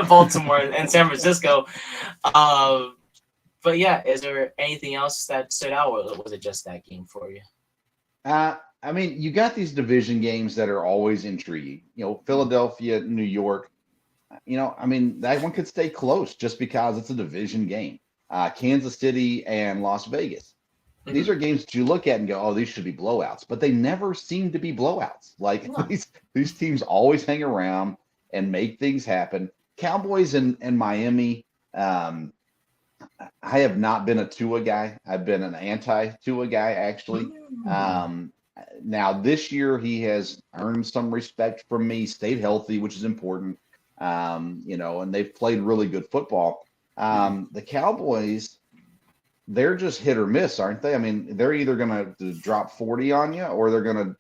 S3: Baltimore and San Francisco. But yeah, is there anything else that stood out, or was it just that game for you?
S4: I mean, you got these division games that are always intriguing. Philadelphia, New York. I mean, that one could stay close just because it's a division game. Kansas City and Las Vegas. These are games that you look at and go, oh, these should be blowouts, but they never seem to be blowouts. Like these teams always hang around and make things happen. Cowboys and Miami. I have not been a Tua guy. I've been an anti-Tua guy, actually. Now this year he has earned some respect from me, stayed healthy, which is important. And they've played really good football. The Cowboys, they're just hit or miss, aren't they? I mean, they're either going to drop 40 on you or they're going to,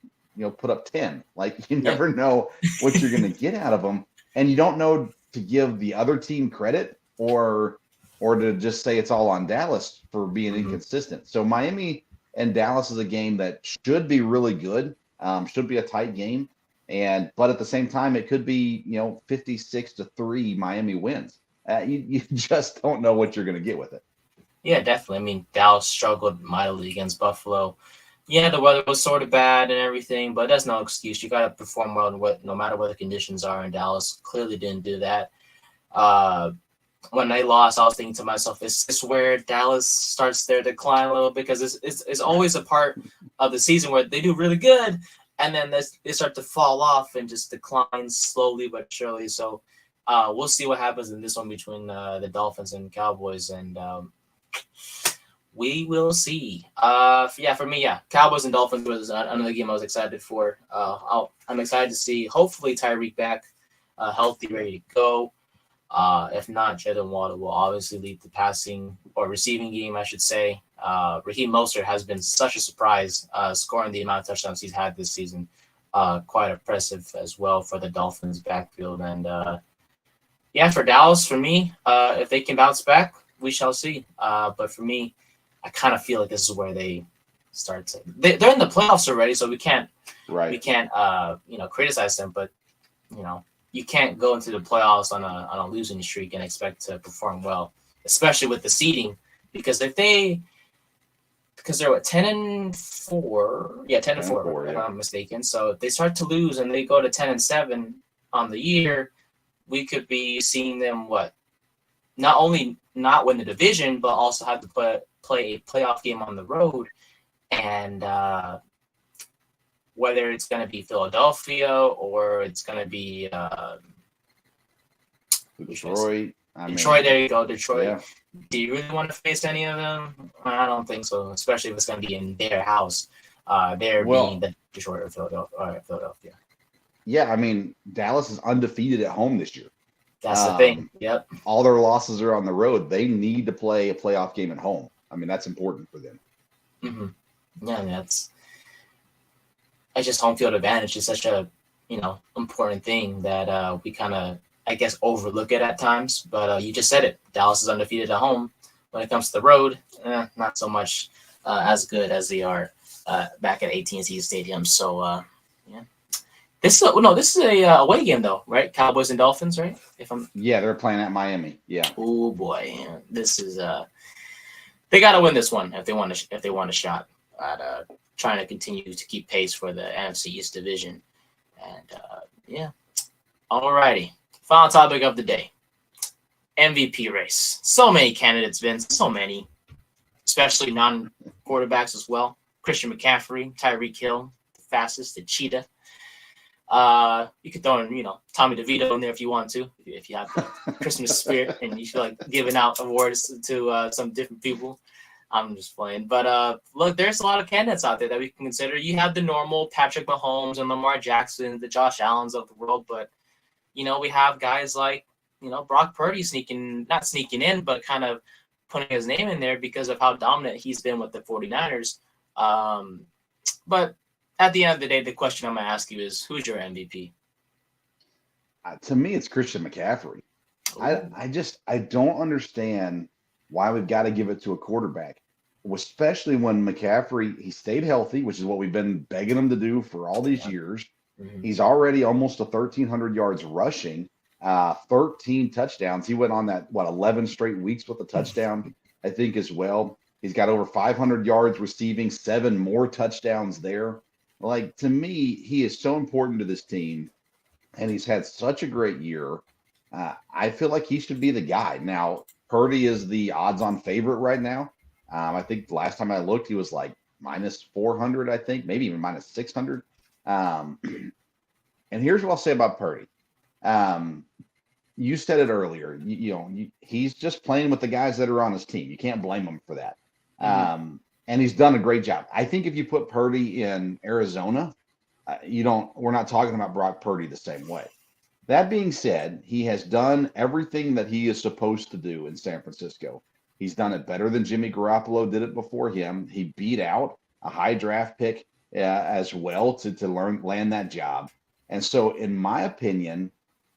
S4: put up 10. Like you never know what you're going to get out of them, and you don't know to give the other team credit or to just say it's all on Dallas for being inconsistent. So Miami and Dallas is a game that should be really good, should be a tight game, but at the same time it could be 56-3 Miami wins. You just don't know what you're going to get with it.
S3: Yeah, definitely. I mean, Dallas struggled mightily against Buffalo. Yeah, the weather was sort of bad and everything, but that's no excuse. You got to perform well no matter what the conditions are, and Dallas clearly didn't do that. When they lost, I was thinking to myself, is this where Dallas starts their decline a little bit? Because it's always a part of the season where they do really good, and then they start to fall off and just decline slowly but surely. So we'll see what happens in this one between the Dolphins and Cowboys, and we will see. For me, Cowboys and Dolphins was another game I was excited for. I'm excited to see, hopefully, Tyreek back healthy, ready to go. If not, Jalen Waddle will obviously lead the passing or receiving game, I should say. Raheem Mostert has been such a surprise, scoring the amount of touchdowns he's had this season. Quite impressive as well for the Dolphins backfield. And for Dallas, for me, if they can bounce back, we shall see. But for me, I kind of feel like this is where they start to. They're in the playoffs already, so we can't criticize them. But you can't go into the playoffs on a losing streak and expect to perform well, especially with the seeding, because they're 10-4, 10-4, if I'm not mistaken. So if they start to lose and they go to 10-7 on the year, we could be seeing them not only not win the division, but also have to play a playoff game on the road, and whether it's going to be Philadelphia or it's going to be
S4: Detroit.
S3: There you go, Detroit.
S4: Yeah.
S3: Do you really want to face any of them? I don't think so, especially if it's going to be in their house. Being the Detroit or Philadelphia.
S4: Yeah, I mean, Dallas is undefeated at home this year.
S3: That's the thing. Yep.
S4: All their losses are on the road. They need to play a playoff game at home. I mean, that's important for them.
S3: Mm-hmm. Yeah, that's just home field advantage is such a important thing that we kind of, I guess, overlook it at times. But you just said it. Dallas is undefeated at home. When it comes to the road, not so much as good as they are back at AT&T Stadium. So this is a away game though, right? Cowboys and Dolphins, right?
S4: They're playing at Miami. Yeah.
S3: Oh boy, this is they got to win this one if they want a shot at trying to continue to keep pace for the NFC East division. And alrighty, final topic of the day: MVP race. So many candidates, Vince. So many, especially non-quarterbacks as well. Christian McCaffrey, Tyreek Hill, the fastest, the cheetah. You could throw in, Tommy DeVito in there if you want to, if you have the Christmas spirit and you feel like giving out awards to some different people. I'm just playing. But look, there's a lot of candidates out there that we can consider. You have the normal Patrick Mahomes and Lamar Jackson, the Josh Allens of the world, but we have guys like Brock Purdy not sneaking in, but kind of putting his name in there because of how dominant he's been with the 49ers. But at the end of the day, the question I'm going to ask you is, who's your MVP?
S4: To me, it's Christian McCaffrey. I don't understand why we've got to give it to a quarterback, especially when McCaffrey, he stayed healthy, which is what we've been begging him to do for all these years. Mm-hmm. He's already almost 1,300 yards rushing, 13 touchdowns. He went on that, 11 straight weeks with a touchdown, I think, as well. He's got over 500 yards receiving, 7 more touchdowns there. Like, to me, he is so important to this team, and he's had such a great year. I feel like he should be the guy. Now, Purdy is the odds-on favorite right now. I think the last time I looked, he was like minus 400, I think, maybe even minus 600. And here's what I'll say about Purdy. You said it earlier. He's just playing with the guys that are on his team. You can't blame him for that. Mm-hmm. And he's done a great job. I think if you put Purdy in Arizona, we're not talking about Brock Purdy the same way. That being said, he has done everything that he is supposed to do in San Francisco. He's done it better than Jimmy Garoppolo did it before him. He beat out a high draft pick as well to land that job. And so, in my opinion,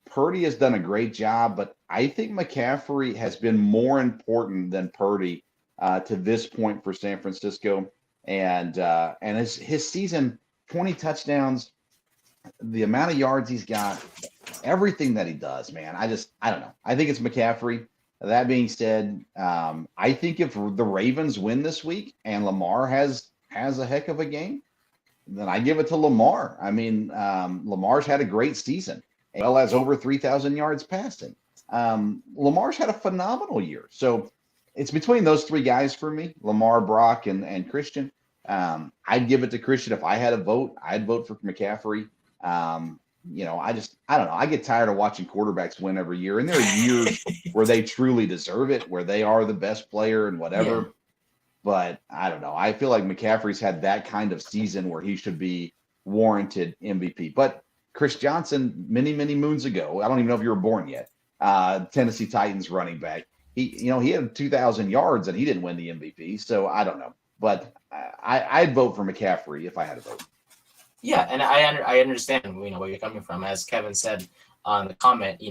S4: Purdy has done a great job, but I think McCaffrey has been more important than Purdy to this point for San Francisco. And his season, 20 touchdowns, the amount of yards he's got, everything that he does, man. I don't know. I think it's McCaffrey. That being said, I think if the Ravens win this week and Lamar has a heck of a game, then I give it to Lamar. I mean, Lamar's had a great season, as well as over 3,000 yards passing. Lamar's had a phenomenal year. So it's between those three guys for me, Lamar, Brock, and Christian. I'd give it to Christian. If I had a vote, I'd vote for McCaffrey. I don't know. I get tired of watching quarterbacks win every year. And there are years where they truly deserve it, where they are the best player and whatever. Yeah. But I don't know. I feel like McCaffrey's had that kind of season where he should be warranted MVP. But Chris Johnson, many, many moons ago, I don't even know if you were born yet, Tennessee Titans running back. He had 2,000 yards and he didn't win the MVP. So I don't know. But I'd vote for McCaffrey if I had a vote.
S3: Yeah, and I understand where you're coming from. As Kevin said on the comment,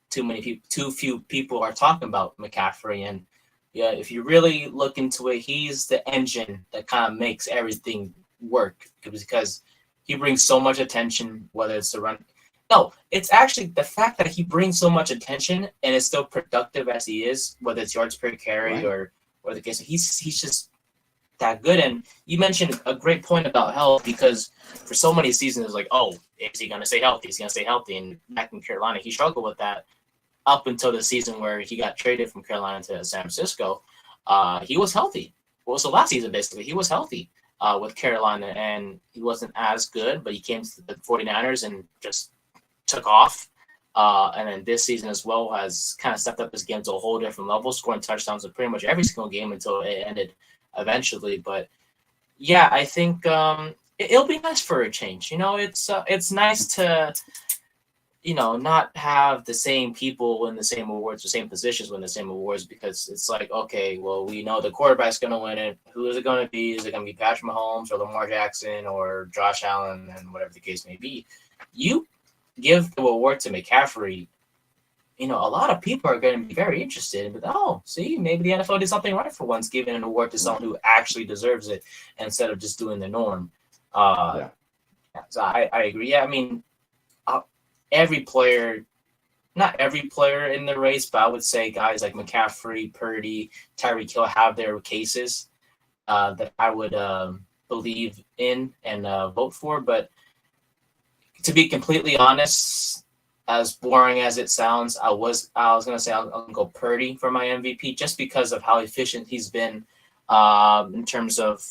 S3: too few people are talking about McCaffrey, and yeah, if you really look into it, he's the engine that kind of makes everything work because he brings so much attention, whether it's the run. No, it's actually the fact that he brings so much attention and is still productive as he is, whether it's yards per carry
S4: right.
S3: or the case. He's just that good. And you mentioned a great point about health, because for so many seasons, it's like, oh, is he going to stay healthy? He's going to stay healthy. And back in Carolina, he struggled with that up until the season where he got traded from Carolina to San Francisco. He was healthy. Well, so last season, basically, he was healthy with Carolina, and he wasn't as good, but he came to the 49ers and just took off. And then this season as well has kind of stepped up his game to a whole different level, scoring touchdowns in pretty much every single game until it ended eventually. But yeah, I think it'll be nice for a change. It's nice to not have the same people win the same awards, the same positions win the same awards, because it's like, okay, well, we know the quarterback's going to win it. Who is it going to be? Is it going to be Patrick Mahomes or Lamar Jackson or Josh Allen, and whatever the case may be? You give the award to McCaffrey, a lot of people are going to be very interested. But see, maybe the NFL did something right for once, giving an award to someone who actually deserves it instead of just doing the norm. So I agree. Yeah, I mean, not every player in the race, but I would say guys like McCaffrey, Purdy, Tyreek Hill have their cases that I would believe in and vote for. But to be completely honest, as boring as it sounds, I was going to say I'll go Purdy for my MVP just because of how efficient he's been in terms of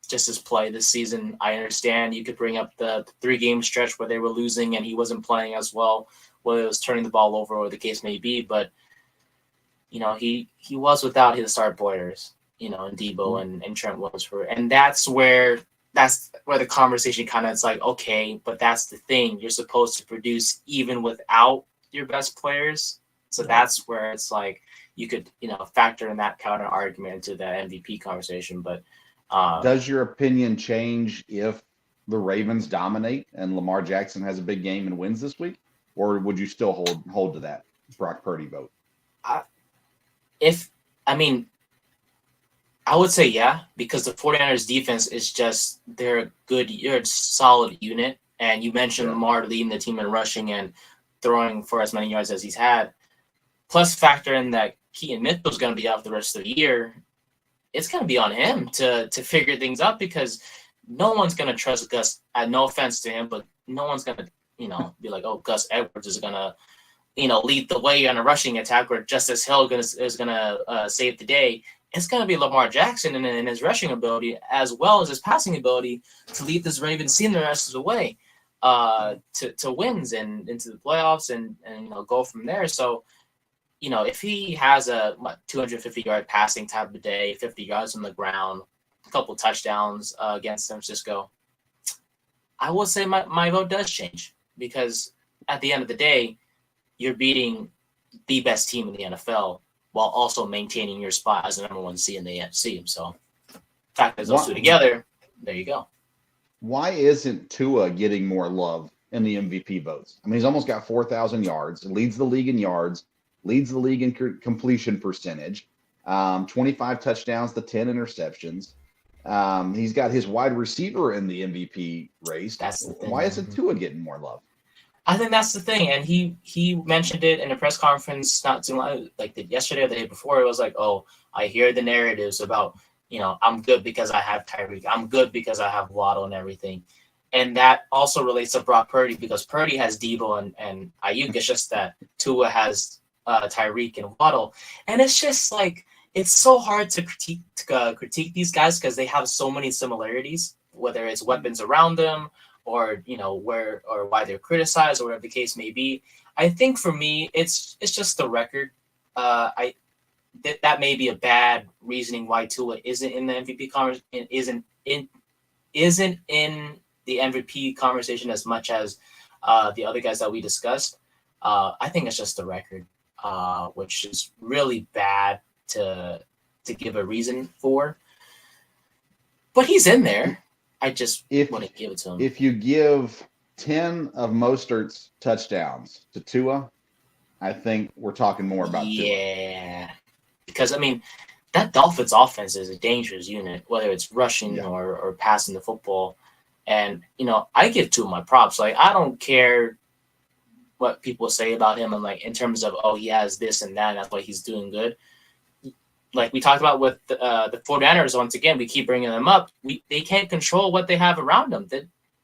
S3: just his play this season. I understand you could bring up the 3-game stretch where they were losing and he wasn't playing as well, whether it was turning the ball over or the case may be. But, he was without his star players, and Debo and Trent Williams and that's where the conversation kind of, it's like, okay, but that's the thing. You're supposed to produce even without your best players. So that's where it's like you could, factor in that counter argument into the MVP conversation. But
S4: does your opinion change if the Ravens dominate and Lamar Jackson has a big game and wins this week? Or would you still hold to that Brock Purdy vote?
S3: I would say yeah, because the 49ers defense is just, they're a solid unit. And you mentioned Lamar leading the team in rushing and throwing for as many yards as he's had. Plus factor in that Keaton Mitchell's going to be out the rest of the year. It's going to be on him to figure things out, because no one's going to trust Gus. No offense to him, but no one's going to, be like, oh, Gus Edwards is going to, lead the way on a rushing attack, or Justice Hill is going to save the day. It's going to be Lamar Jackson in his rushing ability as well as his passing ability to lead this Ravens team the rest of the way to wins and into the playoffs and go from there. So, if he has a 250-yard passing type of day, 50 yards on the ground, a couple touchdowns against San Francisco, I will say my vote does change, because at the end of the day, you're beating the best team in the NFL
S2: while also maintaining your spot as the number 1 seed in the AFC. So, the fact that those two together, there you go.
S4: Why isn't Tua getting more love in the MVP votes? I mean, he's almost got 4,000 yards, leads the league in yards, leads the league in completion percentage, 25 touchdowns to 10 interceptions. He's got his wide receiver in the MVP race.
S2: That's the thing.
S4: Why isn't Tua getting more love?
S2: I think that's the thing, and he mentioned it in a press conference not too long, like yesterday or the day before. It was like, oh, I hear the narratives about, I'm good because I have Tyreek. I'm good because I have Waddle and everything. And that also relates to Brock Purdy because Purdy has Debo and Ayuk. It's just that Tua has Tyreek and Waddle. And it's just like, it's so hard to critique these guys because they have so many similarities, whether it's weapons around them or, where or why they're criticized or whatever the case may be. I think for me, it's just the record. That may be a bad reasoning why Tua isn't in the MVP conversation, isn't in the MVP conversation as much as the other guys that we discussed. I think it's just the record, which is really bad to give a reason for. But he's in there. I just want to give it to him.
S4: If you give 10 of Mostert's touchdowns to Tua, I think we're talking more about Tua.
S2: Yeah. Because, that Dolphins offense is a dangerous unit, whether it's rushing or passing the football. And, I give Tua my props. Like, I don't care what people say about him and, like, in terms of, oh, he has this and that, and that's why he's doing good. Like we talked about with the 49ers, once again, we keep bringing them up. They can't control what they have around them.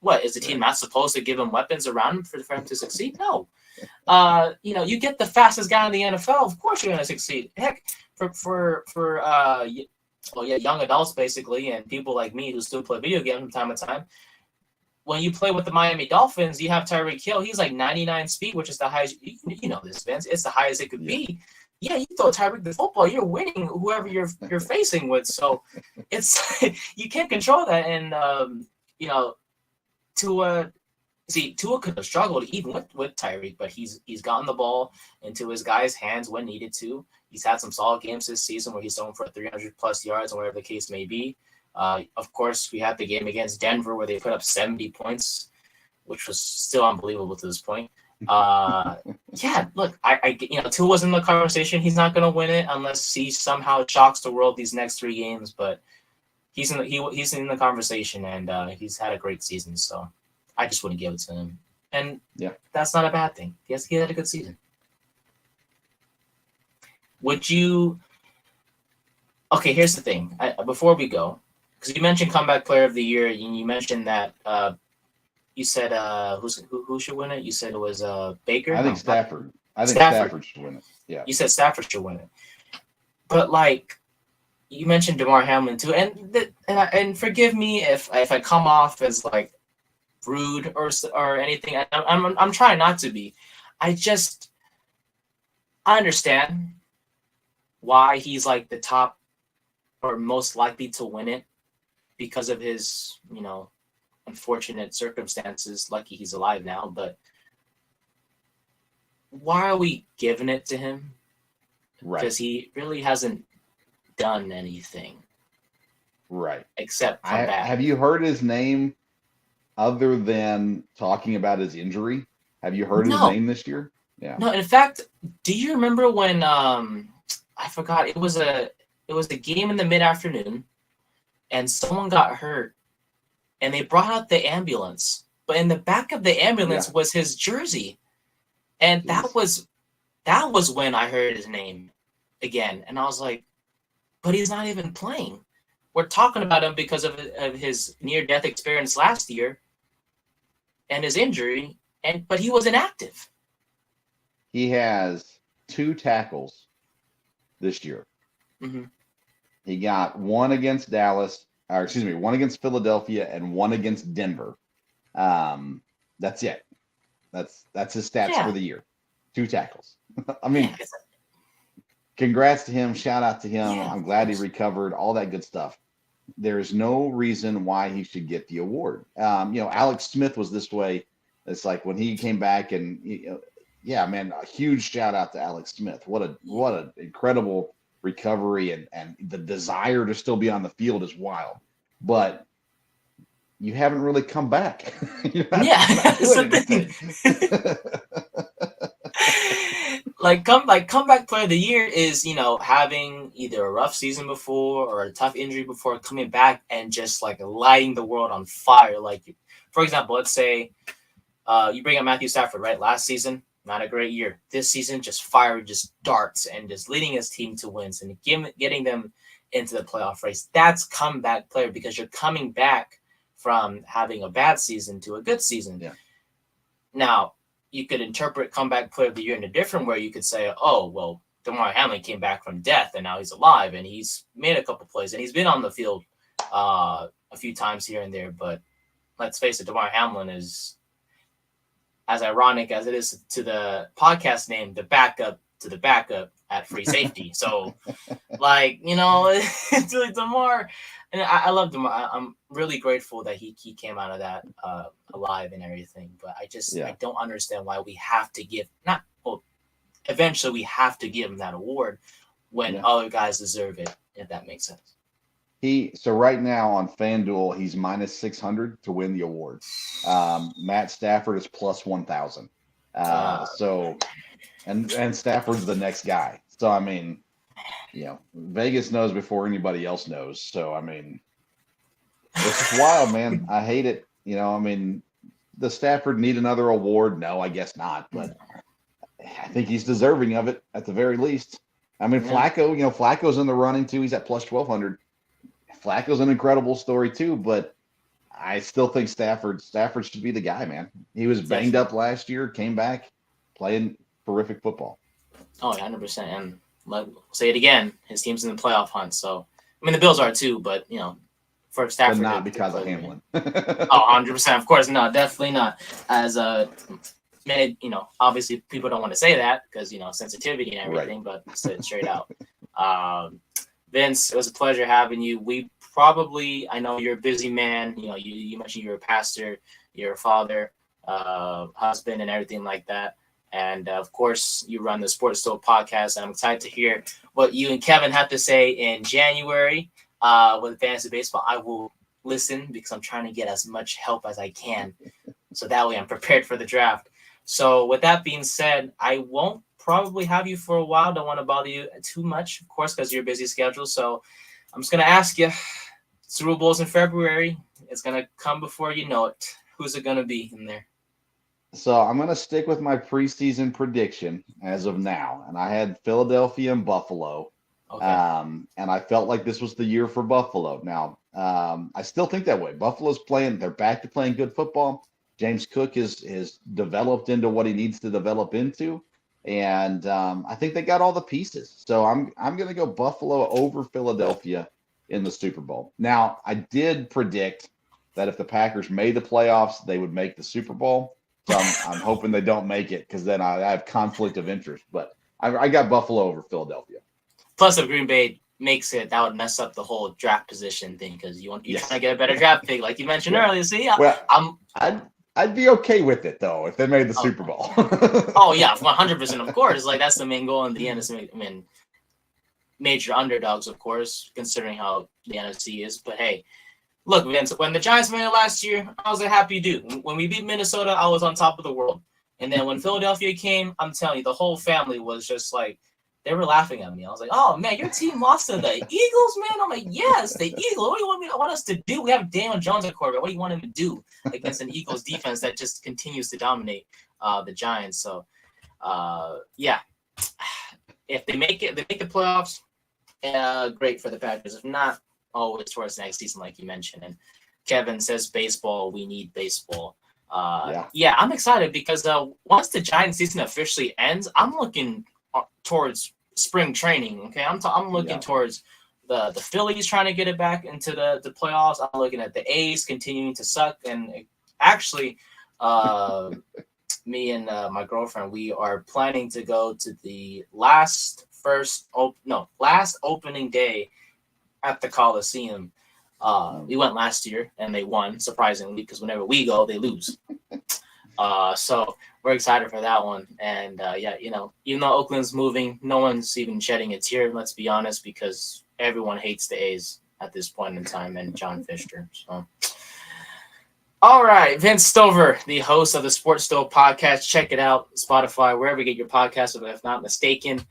S2: What, is the team not supposed to give him weapons around him for him to succeed? No. You get the fastest guy in the NFL, of course you're going to succeed. Heck, for young adults basically, and people like me who still play video games from time to time. When you play with the Miami Dolphins, you have Tyreek Hill. He's like 99 speed, which is the highest. You know this, Vince. It's the highest it could be. Yeah, you throw Tyreek the football, you're winning whoever you're facing with. So it's you can't control that. And Tua could have struggled even with Tyreek, but he's gotten the ball into his guys' hands when needed to. He's had some solid games this season where he's thrown for 300 plus yards or whatever the case may be. Of course, we had the game against Denver where they put up 70 points, which was still unbelievable to this point. Look, Tua was in the conversation. He's not going to win it unless he somehow shocks the world these next 3 games, but he's in the conversation, and he's had a great season, so I just wouldn't give it to him. And that's not a bad thing. He had a good season. Would you? Okay, here's the thing. Before we go, because you mentioned comeback player of the year, and you mentioned that you said who should win it? You said it was Baker.
S4: I think Stafford. Stafford should win it. Yeah.
S2: You said Stafford should win it, but like you mentioned DeMar Hamlin too, and forgive me if I come off as like rude or anything. I'm trying not to be. I understand why he's like the top or most likely to win it because of his, unfortunate circumstances. Lucky he's alive now, but why are we giving it to him?
S4: Right.
S2: Because he really hasn't done anything.
S4: Right.
S2: Except come back.
S4: Have you heard his name other than talking about his injury? Have you heard his name this year? Yeah.
S2: No, in fact, do you remember when I forgot, it was a game in the mid-afternoon and someone got hurt and they brought out the ambulance, but in the back of the ambulance was his jersey. And that was when I heard his name again. And I was like, but he's not even playing. We're talking about him because of his near-death experience last year and his injury, but he was inactive.
S4: He has 2 tackles this year.
S2: Mm-hmm.
S4: He got one against one against Philadelphia and one against Denver. That's it. That's his stats for the year. 2 tackles. Congrats to him. Shout out to him. I'm glad he recovered. All that good stuff. There's no reason why he should get the award. Alex Smith was this way. It's like when he came back and yeah, man, a huge shout out to Alex Smith. What an incredible recovery, and the desire to still be on the field is wild. But you haven't really come back. You're not doing anything.
S2: Comeback player of the year is, having either a rough season before or a tough injury before, coming back and just like lighting the world on fire. Like, for example, let's say you bring up Matthew Stafford, right? Last season, not a great year. This season, just firing just darts and just leading his team to wins and getting them into the playoff race. That's comeback player, because you're coming back from having a bad season to a good season.
S4: Yeah.
S2: Now, you could interpret comeback player of the year in a different way. You could say, oh, well, DeMar Hamlin came back from death and now he's alive and he's made a couple plays and he's been on the field a few times here and there. But let's face it, DeMar Hamlin is, as ironic as it is to the podcast name, the backup to the backup at free safety. So, it's really DeMar. And I love DeMar. I'm really grateful that he came out of that alive and everything. But I don't understand why we have to eventually we have to give him that award when other guys deserve it, if that makes sense.
S4: So right now on FanDuel, he's minus 600 to win the award. Matt Stafford is plus 1,000. And Stafford's the next guy. So, I mean, Vegas knows before anybody else knows. So, I mean, it's just wild, man. I hate it. Does Stafford need another award? No, I guess not. But I think he's deserving of it at the very least. Flacco, Flacco's in the running too. He's at plus 1,200. Flacco's an incredible story too, but I still think Stafford should be the guy, man. He was banged up last year, came back, playing terrific football.
S2: Oh, 100%. And say it again, his team's in the playoff hunt. So, the Bills are too, but, for Stafford.
S4: But not because of Hamlin.
S2: 100%. Of course, no, definitely not. As obviously people don't want to say that because, sensitivity and everything,
S4: right.
S2: But say it straight out. Vince, it was a pleasure having you. I know you're a busy man. You mentioned you're a pastor, you're a father, husband, and everything like that. And of course, you run the Sports Still podcast. And I'm excited to hear what you and Kevin have to say in January with fantasy baseball. I will listen because I'm trying to get as much help as I can. So that way I'm prepared for the draft. So with that being said, I won't probably have you for a while. Don't want to bother you too much, of course, because you're a busy schedule. So I'm just going to ask you, Super Bowl's in February. It's going to come before you know it. Who's it going to be in there?
S4: So I'm going to stick with my preseason prediction as of now. And I had Philadelphia and Buffalo.
S2: Okay.
S4: And I felt like this was the year for Buffalo. Now, I still think that way. Buffalo's they're back to playing good football. James Cook is developed into what he needs to develop into. And I think they got all the pieces. So I'm going to go Buffalo over Philadelphia in the Super Bowl. Now, I did predict that if the Packers made the playoffs, they would make the Super Bowl. So I'm hoping they don't make it because then I have conflict of interest. But I got Buffalo over Philadelphia.
S2: Plus, if Green Bay makes it, that would mess up the whole draft position thing because you're trying to get a better draft pick, like you mentioned earlier. So,
S4: I'd be okay with it, though, if they made the Super Bowl.
S2: Oh, yeah, 100%, of course. Like, that's the main goal in the end is major underdogs, of course, considering how the NFC is. But, hey, look, Vince, when the Giants made it last year, I was a happy dude. When we beat Minnesota, I was on top of the world. And then when Philadelphia came, I'm telling you, the whole family was just like, they were laughing at me. I was like, oh, man, your team lost to the Eagles, man? I'm like, yes, the Eagles. What do you want us to do? We have Daniel Jones at quarterback. What do you want him to do against an Eagles defense that just continues to dominate the Giants? So, if they make it, they make the playoffs, great for the Packers. If not, always towards next season, like you mentioned. And Kevin says baseball, we need baseball. I'm excited because once the Giants season officially ends, I'm looking towards spring training. Okay, I'm looking towards the Phillies trying to get it back into the playoffs. I'm looking at the A's continuing to suck, and actually, me and my girlfriend, we are planning to go to the last opening day at the Coliseum. We went last year and they won, surprisingly, because whenever we go, they lose. So we're excited for that one. And even though Oakland's moving, no one's even shedding a tear, let's be honest, because everyone hates the A's at this point in time and John Fisher. So, all right, Vince Stover, the host of the Sports Stove podcast. Check it out, Spotify, wherever you get your podcasts, if I'm not mistaken.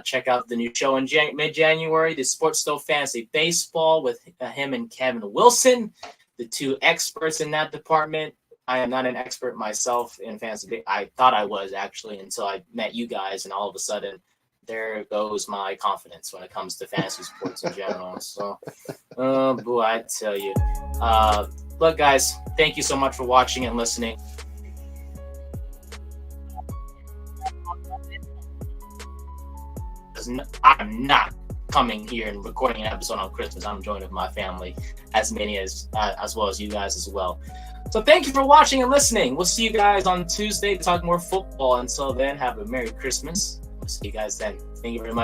S2: Check out the new show in mid-January, the Sports Stove Fantasy Baseball with him and Kevin Wilson, the two experts in that department. I am not an expert myself in fantasy. I thought I was, actually, until I met you guys, and all of a sudden, there goes my confidence when it comes to fantasy sports in general. So, oh boy, I tell you. Look, guys, thank you so much for watching and listening. I'm not coming here and recording an episode on Christmas. I'm joined with my family, as well as you guys as well. So thank you for watching and listening. We'll see you guys on Tuesday to talk more football. Until then, have a Merry Christmas. We'll see you guys then. Thank you very much.